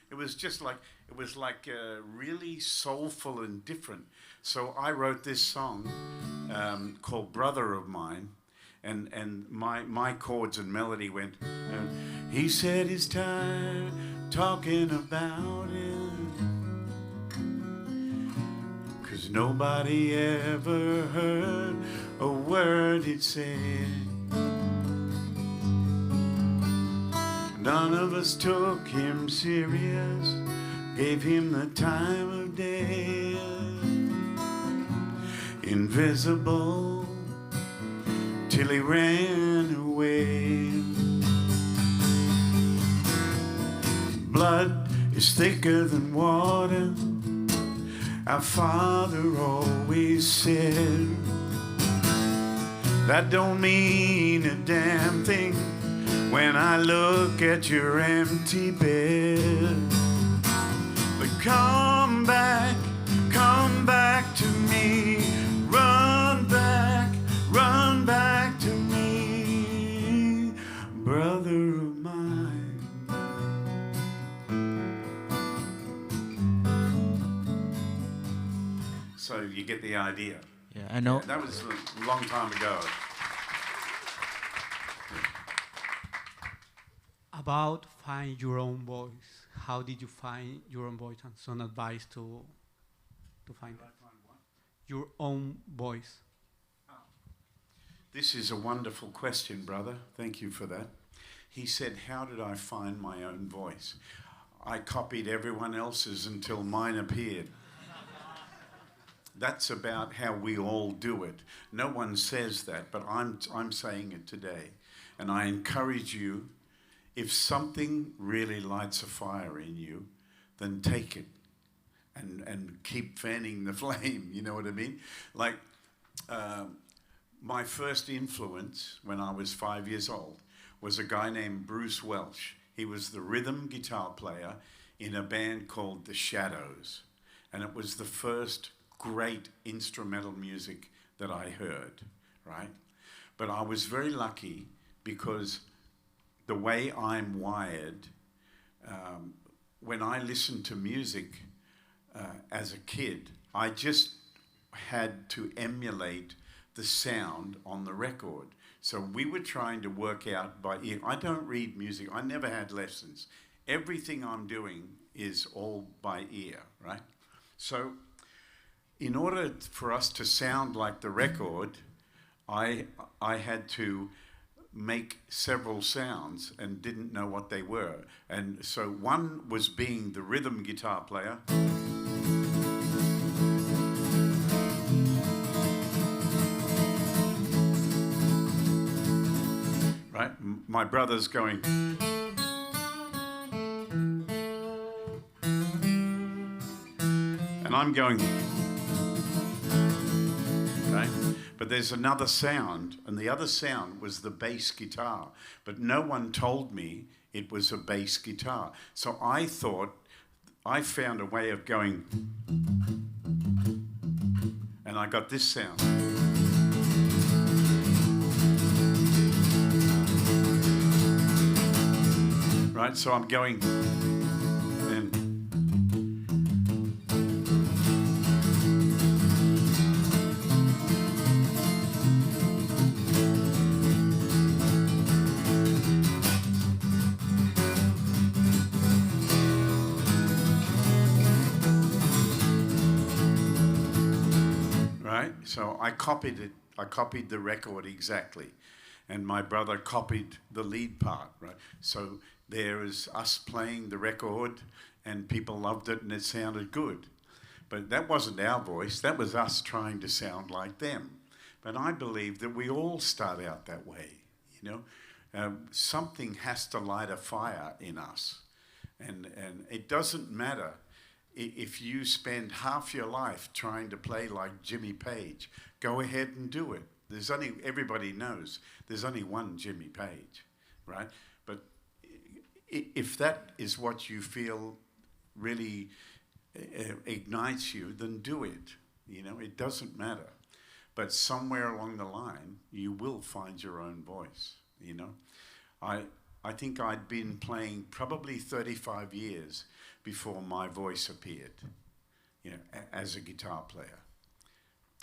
It was just like, it was like really soulful and different. So I wrote this song called Brother of Mine, and my chords and melody went, he said he's tired talking about it, 'cause nobody ever heard a word he'd said. None of us took him serious, gave him the time of day. Invisible till he ran away. Blood is thicker than water, our father always said. That don't mean a damn thing when I look at your empty bed. But come back to me, run back to me, brother of mine. So you get the idea. Yeah, I know. Yeah, that was a long time ago. About find your own voice. How did you find your own voice, and some advice to find that? Your own voice. This is a wonderful question, brother. Thank you for that. He said, how did I find my own voice? I copied everyone else's until mine appeared. That's about how we all do it. No one says that, but I'm saying it today. And I encourage you, if something really lights a fire in you, then take it and keep fanning the flame, you know what I mean? Like, my first influence when I was 5 years old was a guy named Bruce Welch. He was the rhythm guitar player in a band called The Shadows. And it was the first great instrumental music that I heard, right? But I was very lucky because the way I'm wired, when I listened to music as a kid, I just had to emulate the sound on the record. So we were trying to work out by ear. I don't read music. I never had lessons. Everything I'm doing is all by ear, right? So in order for us to sound like the record, I had to make several sounds and didn't know what they were. And so one was being the rhythm guitar player. Right? My brother's going. And I'm going. Right? But there's another sound, and the other sound was the bass guitar. But no one told me it was a bass guitar. So I thought, I found a way of going, and I got this sound. Right, so I'm going, and right, so I copied it. I copied the record exactly, and my brother copied the lead part. Right, so there is us playing the record, and people loved it, and it sounded good. But that wasn't our voice. That was us trying to sound like them. But I believe that we all start out that way, you know. Something has to light a fire in us. And it doesn't matter if you spend half your life trying to play like Jimmy Page. Go ahead and do it. Everybody knows there's only one Jimmy Page, right? But if that is what you feel really ignites you, then do it. You know, it doesn't matter. But somewhere along the line, you will find your own voice, you know. I think I'd been playing probably 35 years before my voice appeared, you know, as a guitar player.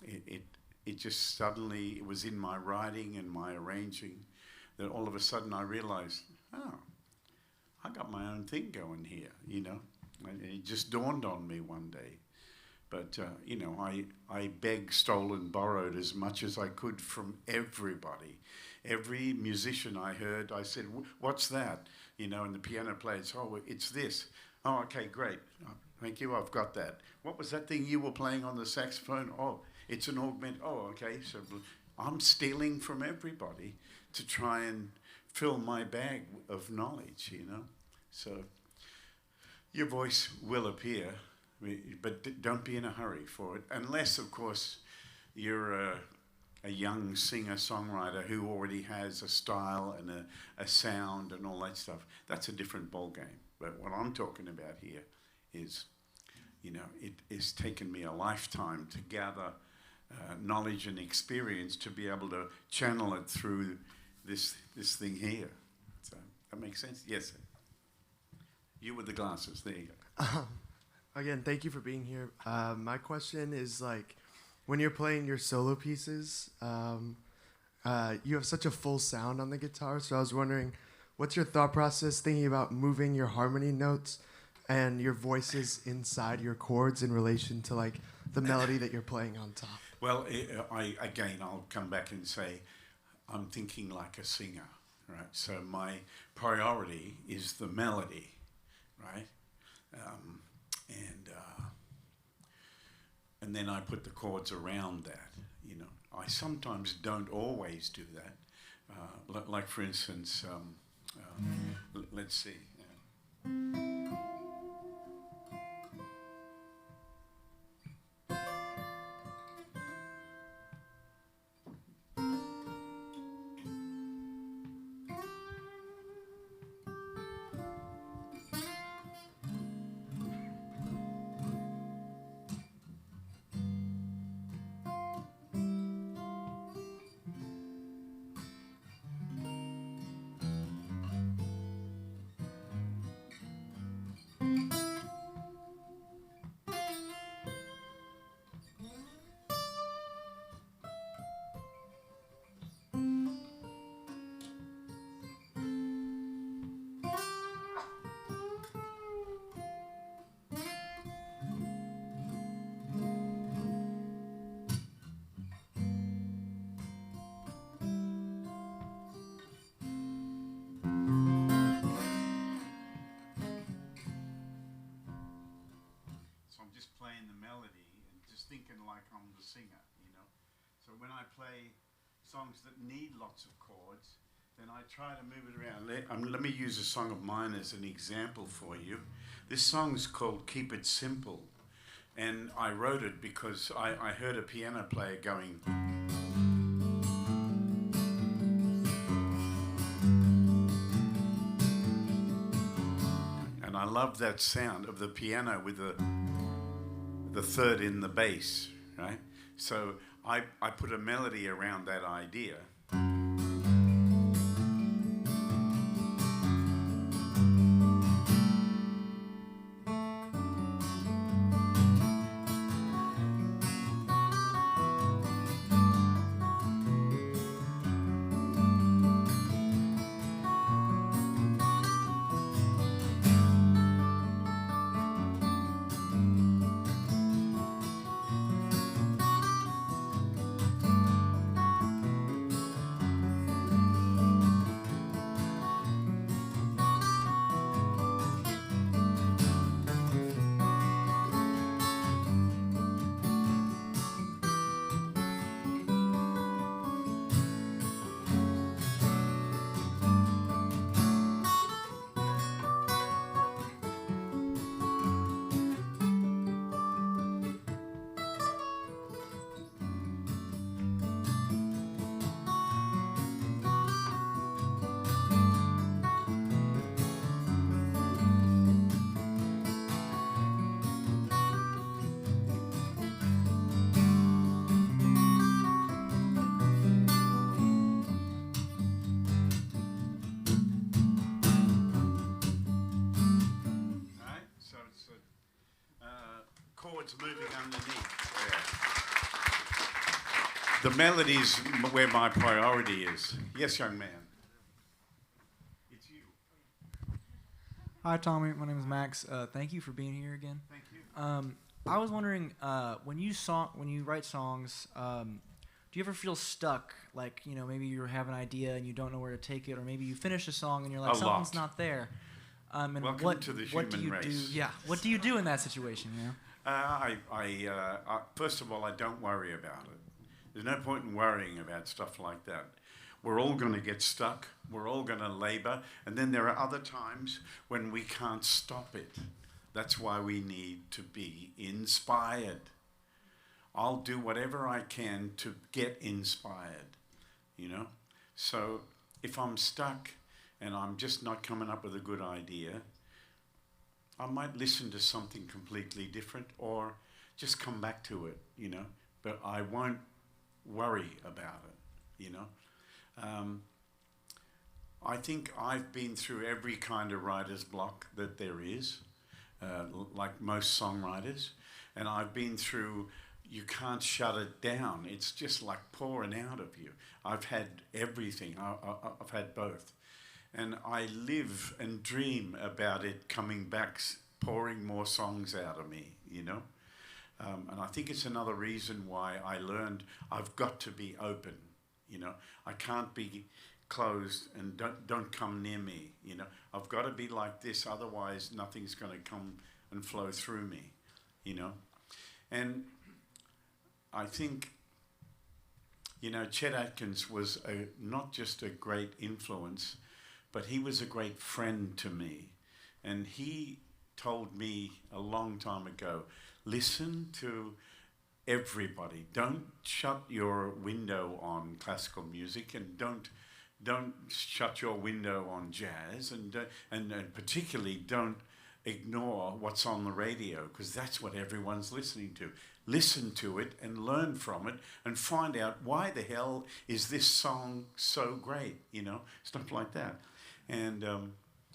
It just suddenly, it was in my writing and my arranging that all of a sudden I realized, oh, I got my own thing going here, you know. And it just dawned on me one day. But, you know, I begged, stole and borrowed as much as I could from everybody. Every musician I heard, I said, what's that? You know, and the piano player said, oh, it's this. Oh, okay, great. Oh, thank you, I've got that. What was that thing you were playing on the saxophone? Oh, it's an augment. Oh, okay. So I'm stealing from everybody to try and fill my bag of knowledge, you know. So your voice will appear, but don't be in a hurry for it. Unless, of course, you're a young singer-songwriter who already has a style and a sound and all that stuff. That's a different ballgame. But what I'm talking about here is, you know, it's taken me a lifetime to gather knowledge and experience to be able to channel it through this thing here. So that makes sense? Yes, sir. You with the glasses. There you go. Again, thank you for being here. My question is, like, when you're playing your solo pieces, you have such a full sound on the guitar. So I was wondering, what's your thought process thinking about moving your harmony notes and your voices inside your chords in relation to, like, the melody that you're playing on top? Well, I'll come back and say, I'm thinking like a singer, right? So my priority is the melody, right? And then I put the chords around that, you know. I sometimes don't always do that. Like for instance, let's see. like I'm the singer, you know. So when I play songs that need lots of chords, then I try to move it around. Let me use a song of mine as an example for you. This song's called Keep It Simple. And I wrote it because I heard a piano player going. And I love that sound of the piano with the third in the bass, right? So I put a melody around that idea. Chords moving underneath. Yeah. The melody's where my priority is. Yes, young man. It's you. Hi, Tommy. My name is Max. Thank you for being here again. Thank you. I was wondering, when you write songs, do you ever feel stuck? Like, you know, maybe you have an idea and you don't know where to take it, or maybe you finish a song and you're like, something's not there. And Welcome to the human race. What do you do in that situation? You know? First of all, I don't worry about it. There's no point in worrying about stuff like that. We're all going to get stuck. We're all going to labor. And then there are other times when we can't stop it. That's why we need to be inspired. I'll do whatever I can to get inspired, you know? So if I'm stuck and I'm just not coming up with a good idea, I might listen to something completely different or just come back to it, you know, but I won't worry about it, you know. I think I've been through every kind of writer's block that there is, like most songwriters, and I've been through, you can't shut it down. It's just like pouring out of you. I've had everything. I've had both. And I live and dream about it coming back, pouring more songs out of me, you know. And I think it's another reason why I learned I've got to be open, you know. I can't be closed and don't come near me, you know. I've got to be like this, otherwise nothing's going to come and flow through me, you know. And I think, you know, Chet Atkins was not just a great influence, but he was a great friend to me. And he told me a long time ago, listen to everybody. Don't shut your window on classical music, and don't shut your window on jazz, and particularly don't ignore what's on the radio, because that's what everyone's listening to. Listen to it and learn from it and find out why the hell is this song so great, you know, stuff like that. And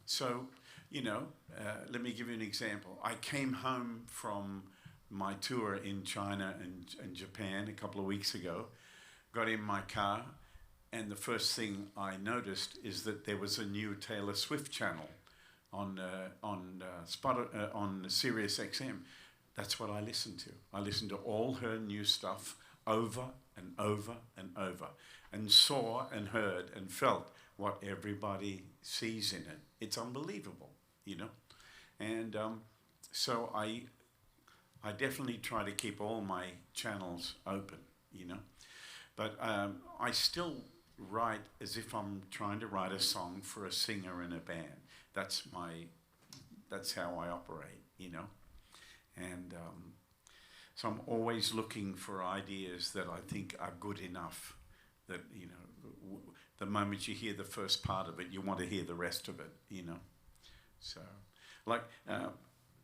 so, you know, let me give you an example. I came home from my tour in China and Japan a couple of weeks ago, got in my car, and the first thing I noticed is that there was a new Taylor Swift channel on Sirius XM. That's what I listened to. I listened to all her new stuff over and over and over, and saw and heard and felt what everybody sees in it. It's unbelievable, you know. And so I I definitely try to keep all my channels open, you know. But I still write as if I'm trying to write a song for a singer in a band. That's how I operate, you know. And so I'm always looking for ideas that I think are good enough that, you know, the moment you hear the first part of it, you want to hear the rest of it, you know. So, like,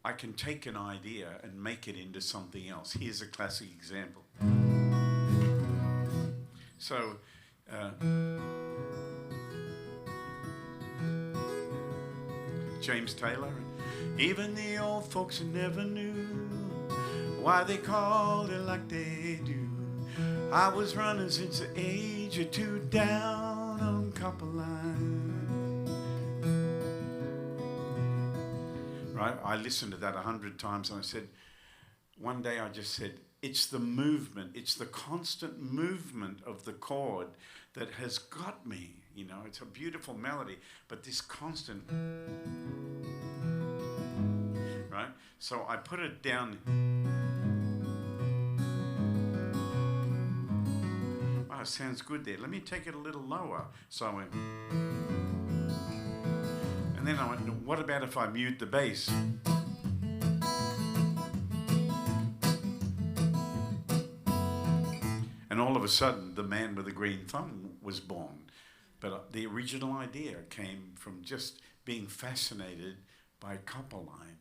I can take an idea and make it into something else. Here's a classic example. So, James Taylor. Even the old folks never knew why they called it like they do. I was running since the age of 2 down on Copper Line. Right? I listened to that 100 times and I said, one day I just said, it's the movement, it's the constant movement of the chord that has got me. You know, it's a beautiful melody, but this constant, right? So I put it down. Oh, it sounds good there. Let me take it a little lower. So I went, and then I went, what about if I mute the bass? And all of a sudden, the man with the green thumb was born. But the original idea came from just being fascinated by Copper Line.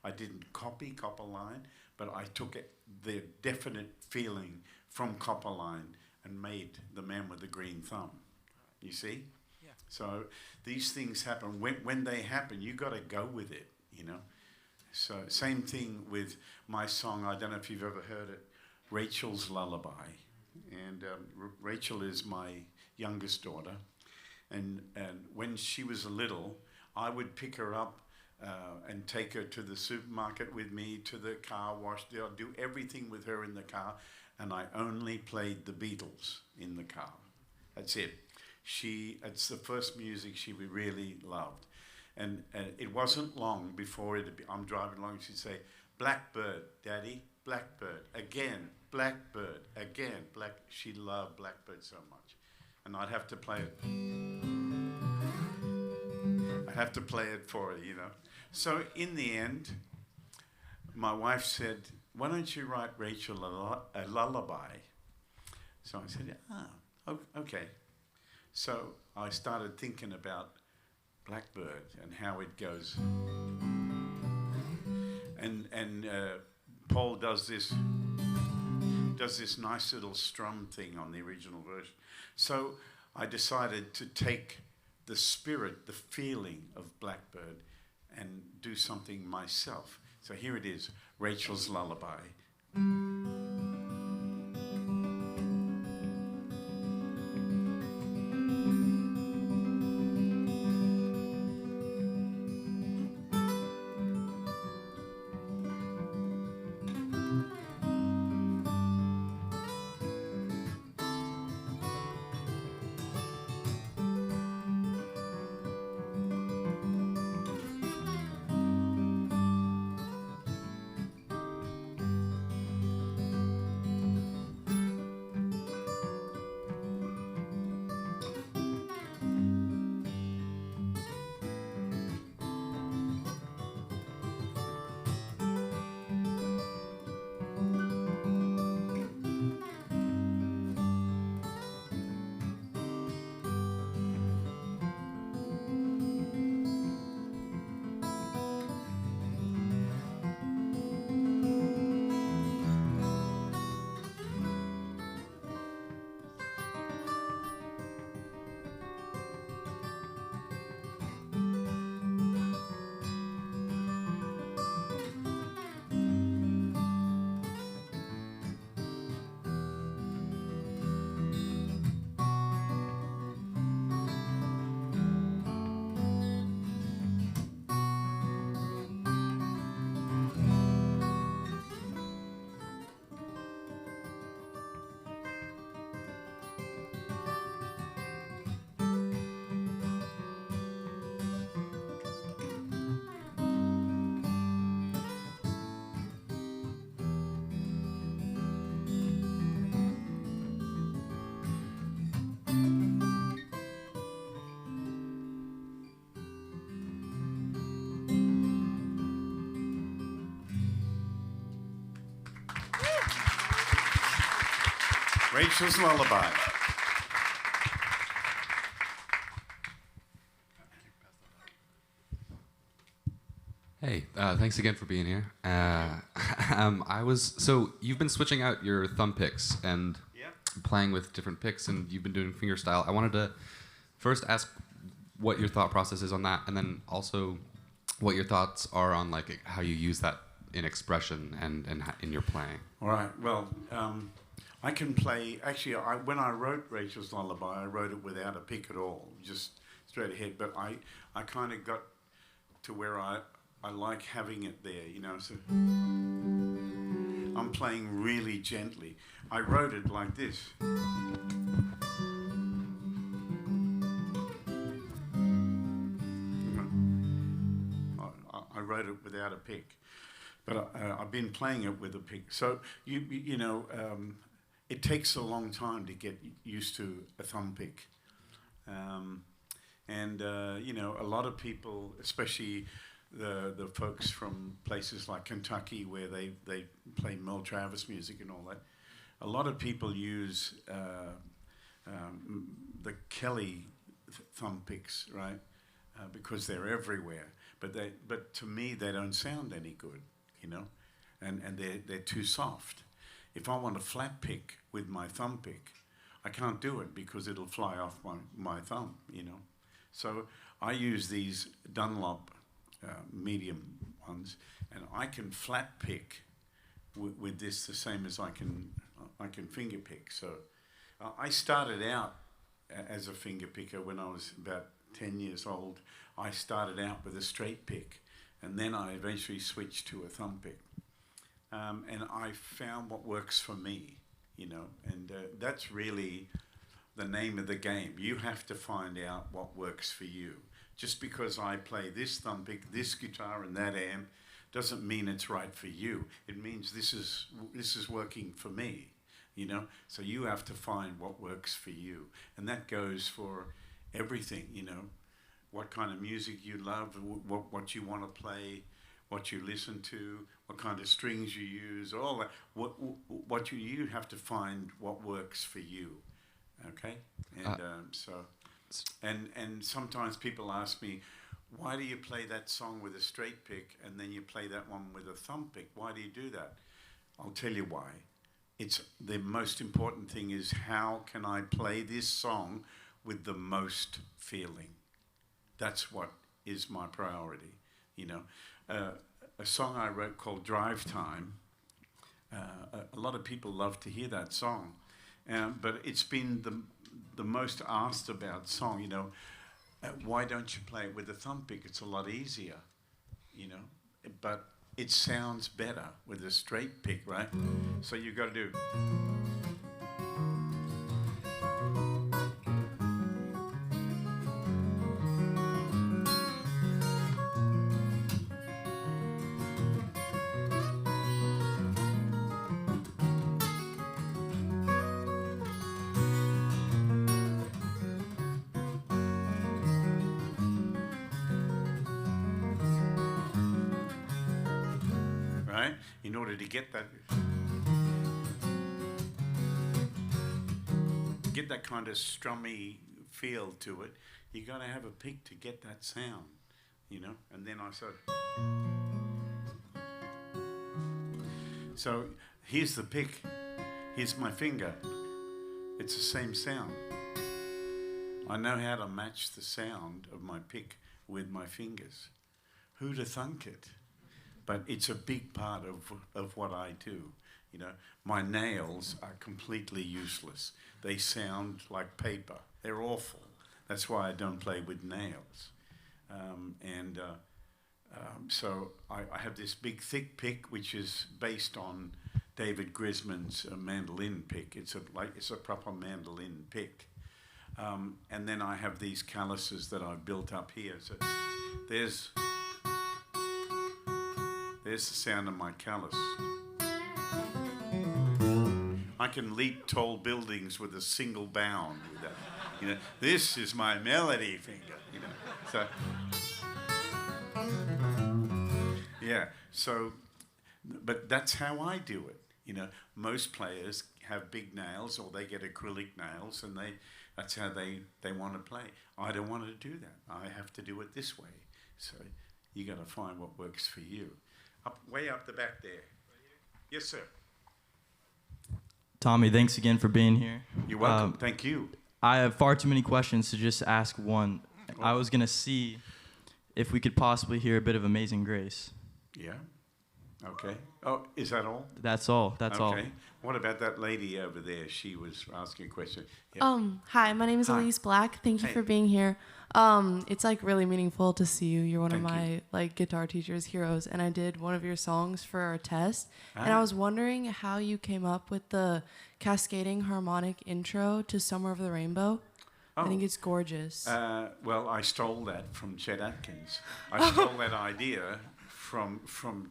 I didn't copy Copper Line, but I took the definite feeling from Copper Line and made the man with the green thumb. You see? Yeah. So these things happen. When they happen, you got to go with it, you know? So same thing with my song, I don't know if you've ever heard it, Rachel's Lullaby. And Rachel is my youngest daughter. And when she was little, I would pick her up and take her to the supermarket with me, to the car wash. I'll do everything with her in the car. And I only played the Beatles in the car. That's it. It's the first music she really loved. And it wasn't long before I'm driving along, she'd say, Blackbird, Daddy, Blackbird, again, Blackbird, again, she loved Blackbird so much. And I'd have to play it. I'd have to play it for her, you know. So in the end, my wife said, why don't you write Rachel a lullaby? So I said, okay. So I started thinking about Blackbird and how it goes. And Paul does this nice little strum thing on the original version. So I decided to take the spirit, the feeling of Blackbird and do something myself. So here it is, Rachel's Lullaby. Rachel's Lullaby. Hey, thanks again for being here. So you've been switching out your thumb picks and playing with different picks, and you've been doing fingerstyle. I wanted to first ask what your thought process is on that, and then also what your thoughts are on like how you use that in expression and in your playing. All right. Well, I can play. Actually, when I wrote Rachel's Lullaby, I wrote it without a pick at all, just straight ahead. But I kind of got to where I like having it there, you know. So I'm playing really gently. I wrote it like this. I wrote it without a pick, but I've been playing it with a pick. So you know, it takes a long time to get used to a thumb pick, and you know, a lot of people, especially the folks from places like Kentucky where they play Mel Travis music and all that, a lot of people use the Kelly thumb picks, right? Because they're everywhere. But to me, they don't sound any good, you know, and they're too soft. If I want a flat pick with my thumb pick, I can't do it because it'll fly off my thumb, you know. So I use these Dunlop medium ones, and I can flat pick with this the same as I can finger pick. So I started out as a finger picker when I was about 10 years old. I started out with a straight pick, and then I eventually switched to a thumb pick. And I found what works for me, you know, and that's really the name of the game. You have to find out what works for you. Just because I play this thumb pick, this guitar, and that amp, doesn't mean it's right for you. It means this is working for me, you know. So you have to find what works for you, and that goes for everything, you know. What kind of music you love, what you want to play, what you listen to, what kind of strings you use, all that. What you have to find what works for you, okay? And and sometimes people ask me, why do you play that song with a straight pick and then you play that one with a thumb pick? Why do you do that? I'll tell you why. It's the most important thing is how can I play this song with the most feeling? That's what is my priority, you know. A song I wrote called Drive Time, a lot of people love to hear that song, but it's been the most asked about song, you know. Why don't you play it with a thumb pick? It's a lot easier, you know, but it sounds better with a straight pick, right? So you got to do. In order to get that kind of strummy feel to it, you got to have a pick to get that sound, you know. And then I sort of. So here's the pick. Here's my finger. It's the same sound. I know how to match the sound of my pick with my fingers. Who'd have thunk it? But it's a big part of what I do. You know, my nails are completely useless. They sound like paper. They're awful. That's why I don't play with nails. So I have this big thick pick, which is based on David Grisman's mandolin pick. It's a proper mandolin pick. And then I have these calluses that I've built up here. So there's the sound of my callus. I can leap tall buildings with a single bound with that. You know, this is my melody finger. You know, so yeah. So, but that's how I do it. You know, most players have big nails or they get acrylic nails and that's how they want to play. I don't want to do that. I have to do it this way. So you got to find what works for you. Way up the back there. Yes, sir. Tommy, thanks again for being here. You're welcome. Thank you. I have far too many questions to just ask one. I was going to see if we could possibly hear a bit of Amazing Grace. Yeah. Okay. Oh, is that all? That's all. That's all. Okay. What about that lady over there? She was asking a question. Yeah. Hi, my name is Hi. Elise Black. Thank you Hey. for being here. It's like really meaningful to see you. You're one of Thank my like guitar teacher's heroes, and I did one of your songs for our test. And Ah. I was wondering how you came up with the cascading harmonic intro to "Somewhere Over the Rainbow." I think it's gorgeous. Well, I stole that from Chet Atkins. I stole that idea from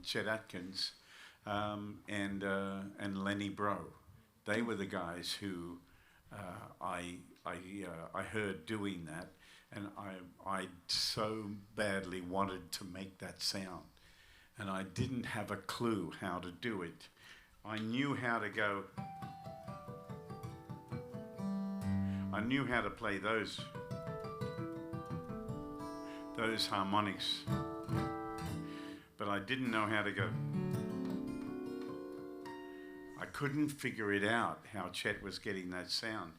Chet Atkins and Lenny Bro. They were the guys who I heard doing that, and I so badly wanted to make that sound, and I didn't have a clue how to do it. I knew how to go. I knew how to play those harmonics, but I didn't know how to go. I couldn't figure it out how Chet was getting that sound,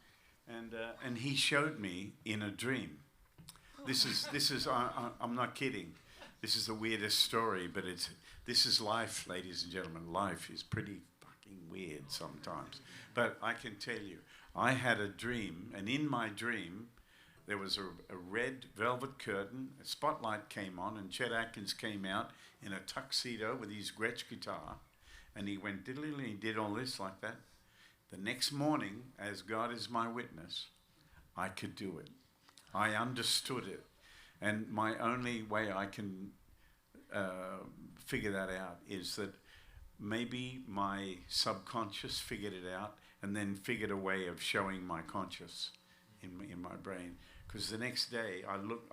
and he showed me in a dream. This is I'm not kidding. This is the weirdest story, but this is life, ladies and gentlemen. Life is pretty fucking weird sometimes, but I can tell you. I had a dream, and in my dream, there was a red velvet curtain, a spotlight came on, and Chet Atkins came out in a tuxedo with his Gretsch guitar, and he went diddly, and he did all this like that. The next morning, as God is my witness, I could do it. I understood it, and my only way I can figure that out is that maybe my subconscious figured it out and then figured a way of showing my conscious in my brain. Because the next day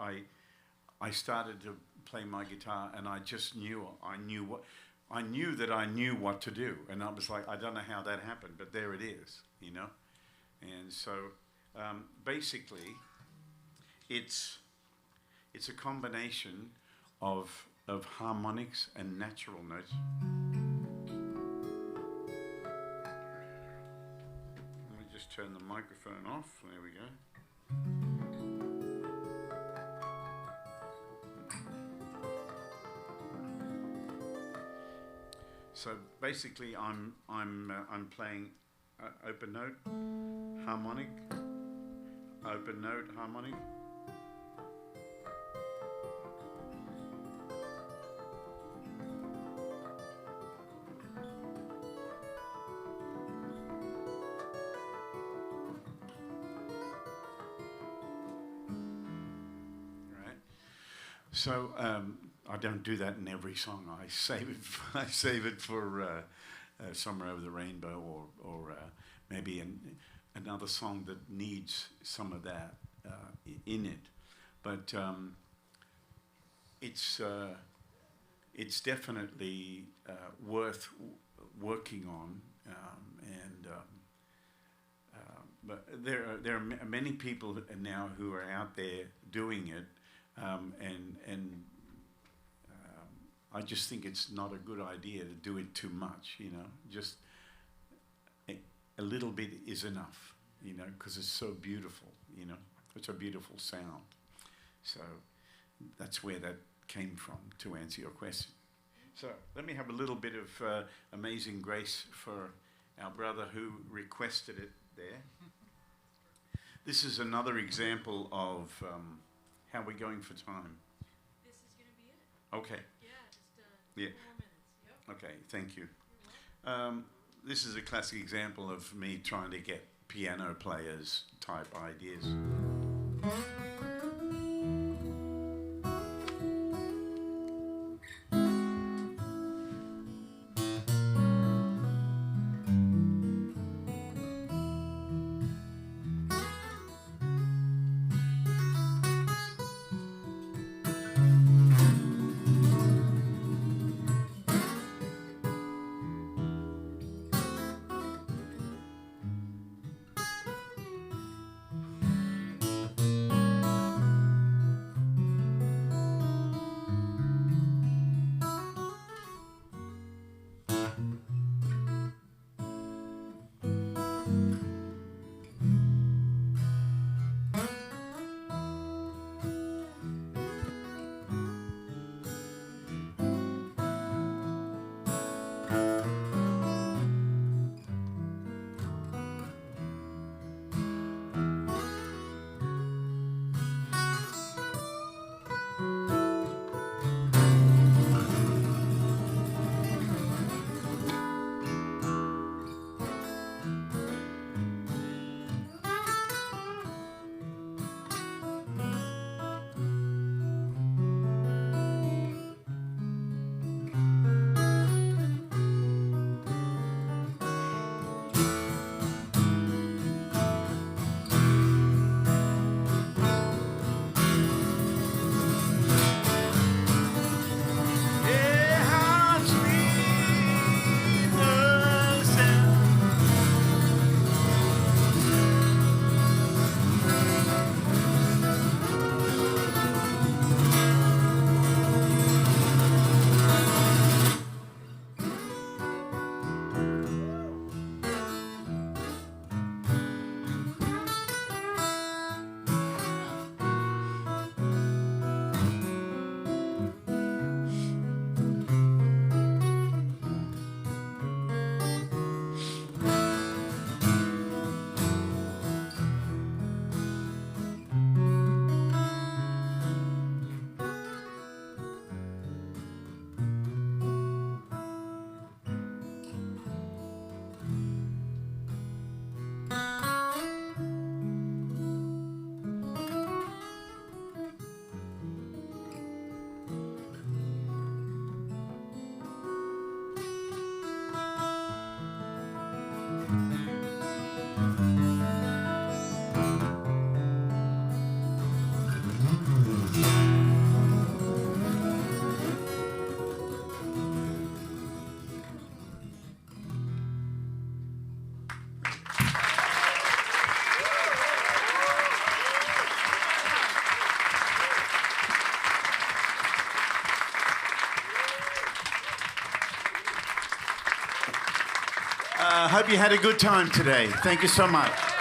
I started to play my guitar, and I just knew I knew that I knew what to do, and I was like, I don't know how that happened, but there it is, you know. And so basically, it's a combination of harmonics and natural notes. Just turn the microphone off. There we go. So basically, I'm playing open note, harmonic, open note, harmonic. So I don't do that in every song. I save it for Somewhere Over the Rainbow, or maybe another song that needs some of that in it. But it's definitely worth working on, but there are many people now who are out there doing it. I just think it's not a good idea to do it too much, you know. Just a little bit is enough, you know, because it's so beautiful, you know. It's a beautiful sound. So that's where that came from, to answer your question. So let me have a little bit of Amazing Grace for our brother who requested it there. This is another example of how we're going for time. This is going to be it. Okay. Yeah, just 4 Yeah. minutes. Yep. Okay, thank you. This is a classic example of me trying to get piano players type ideas. Hope you had a good time today. Thank you so much.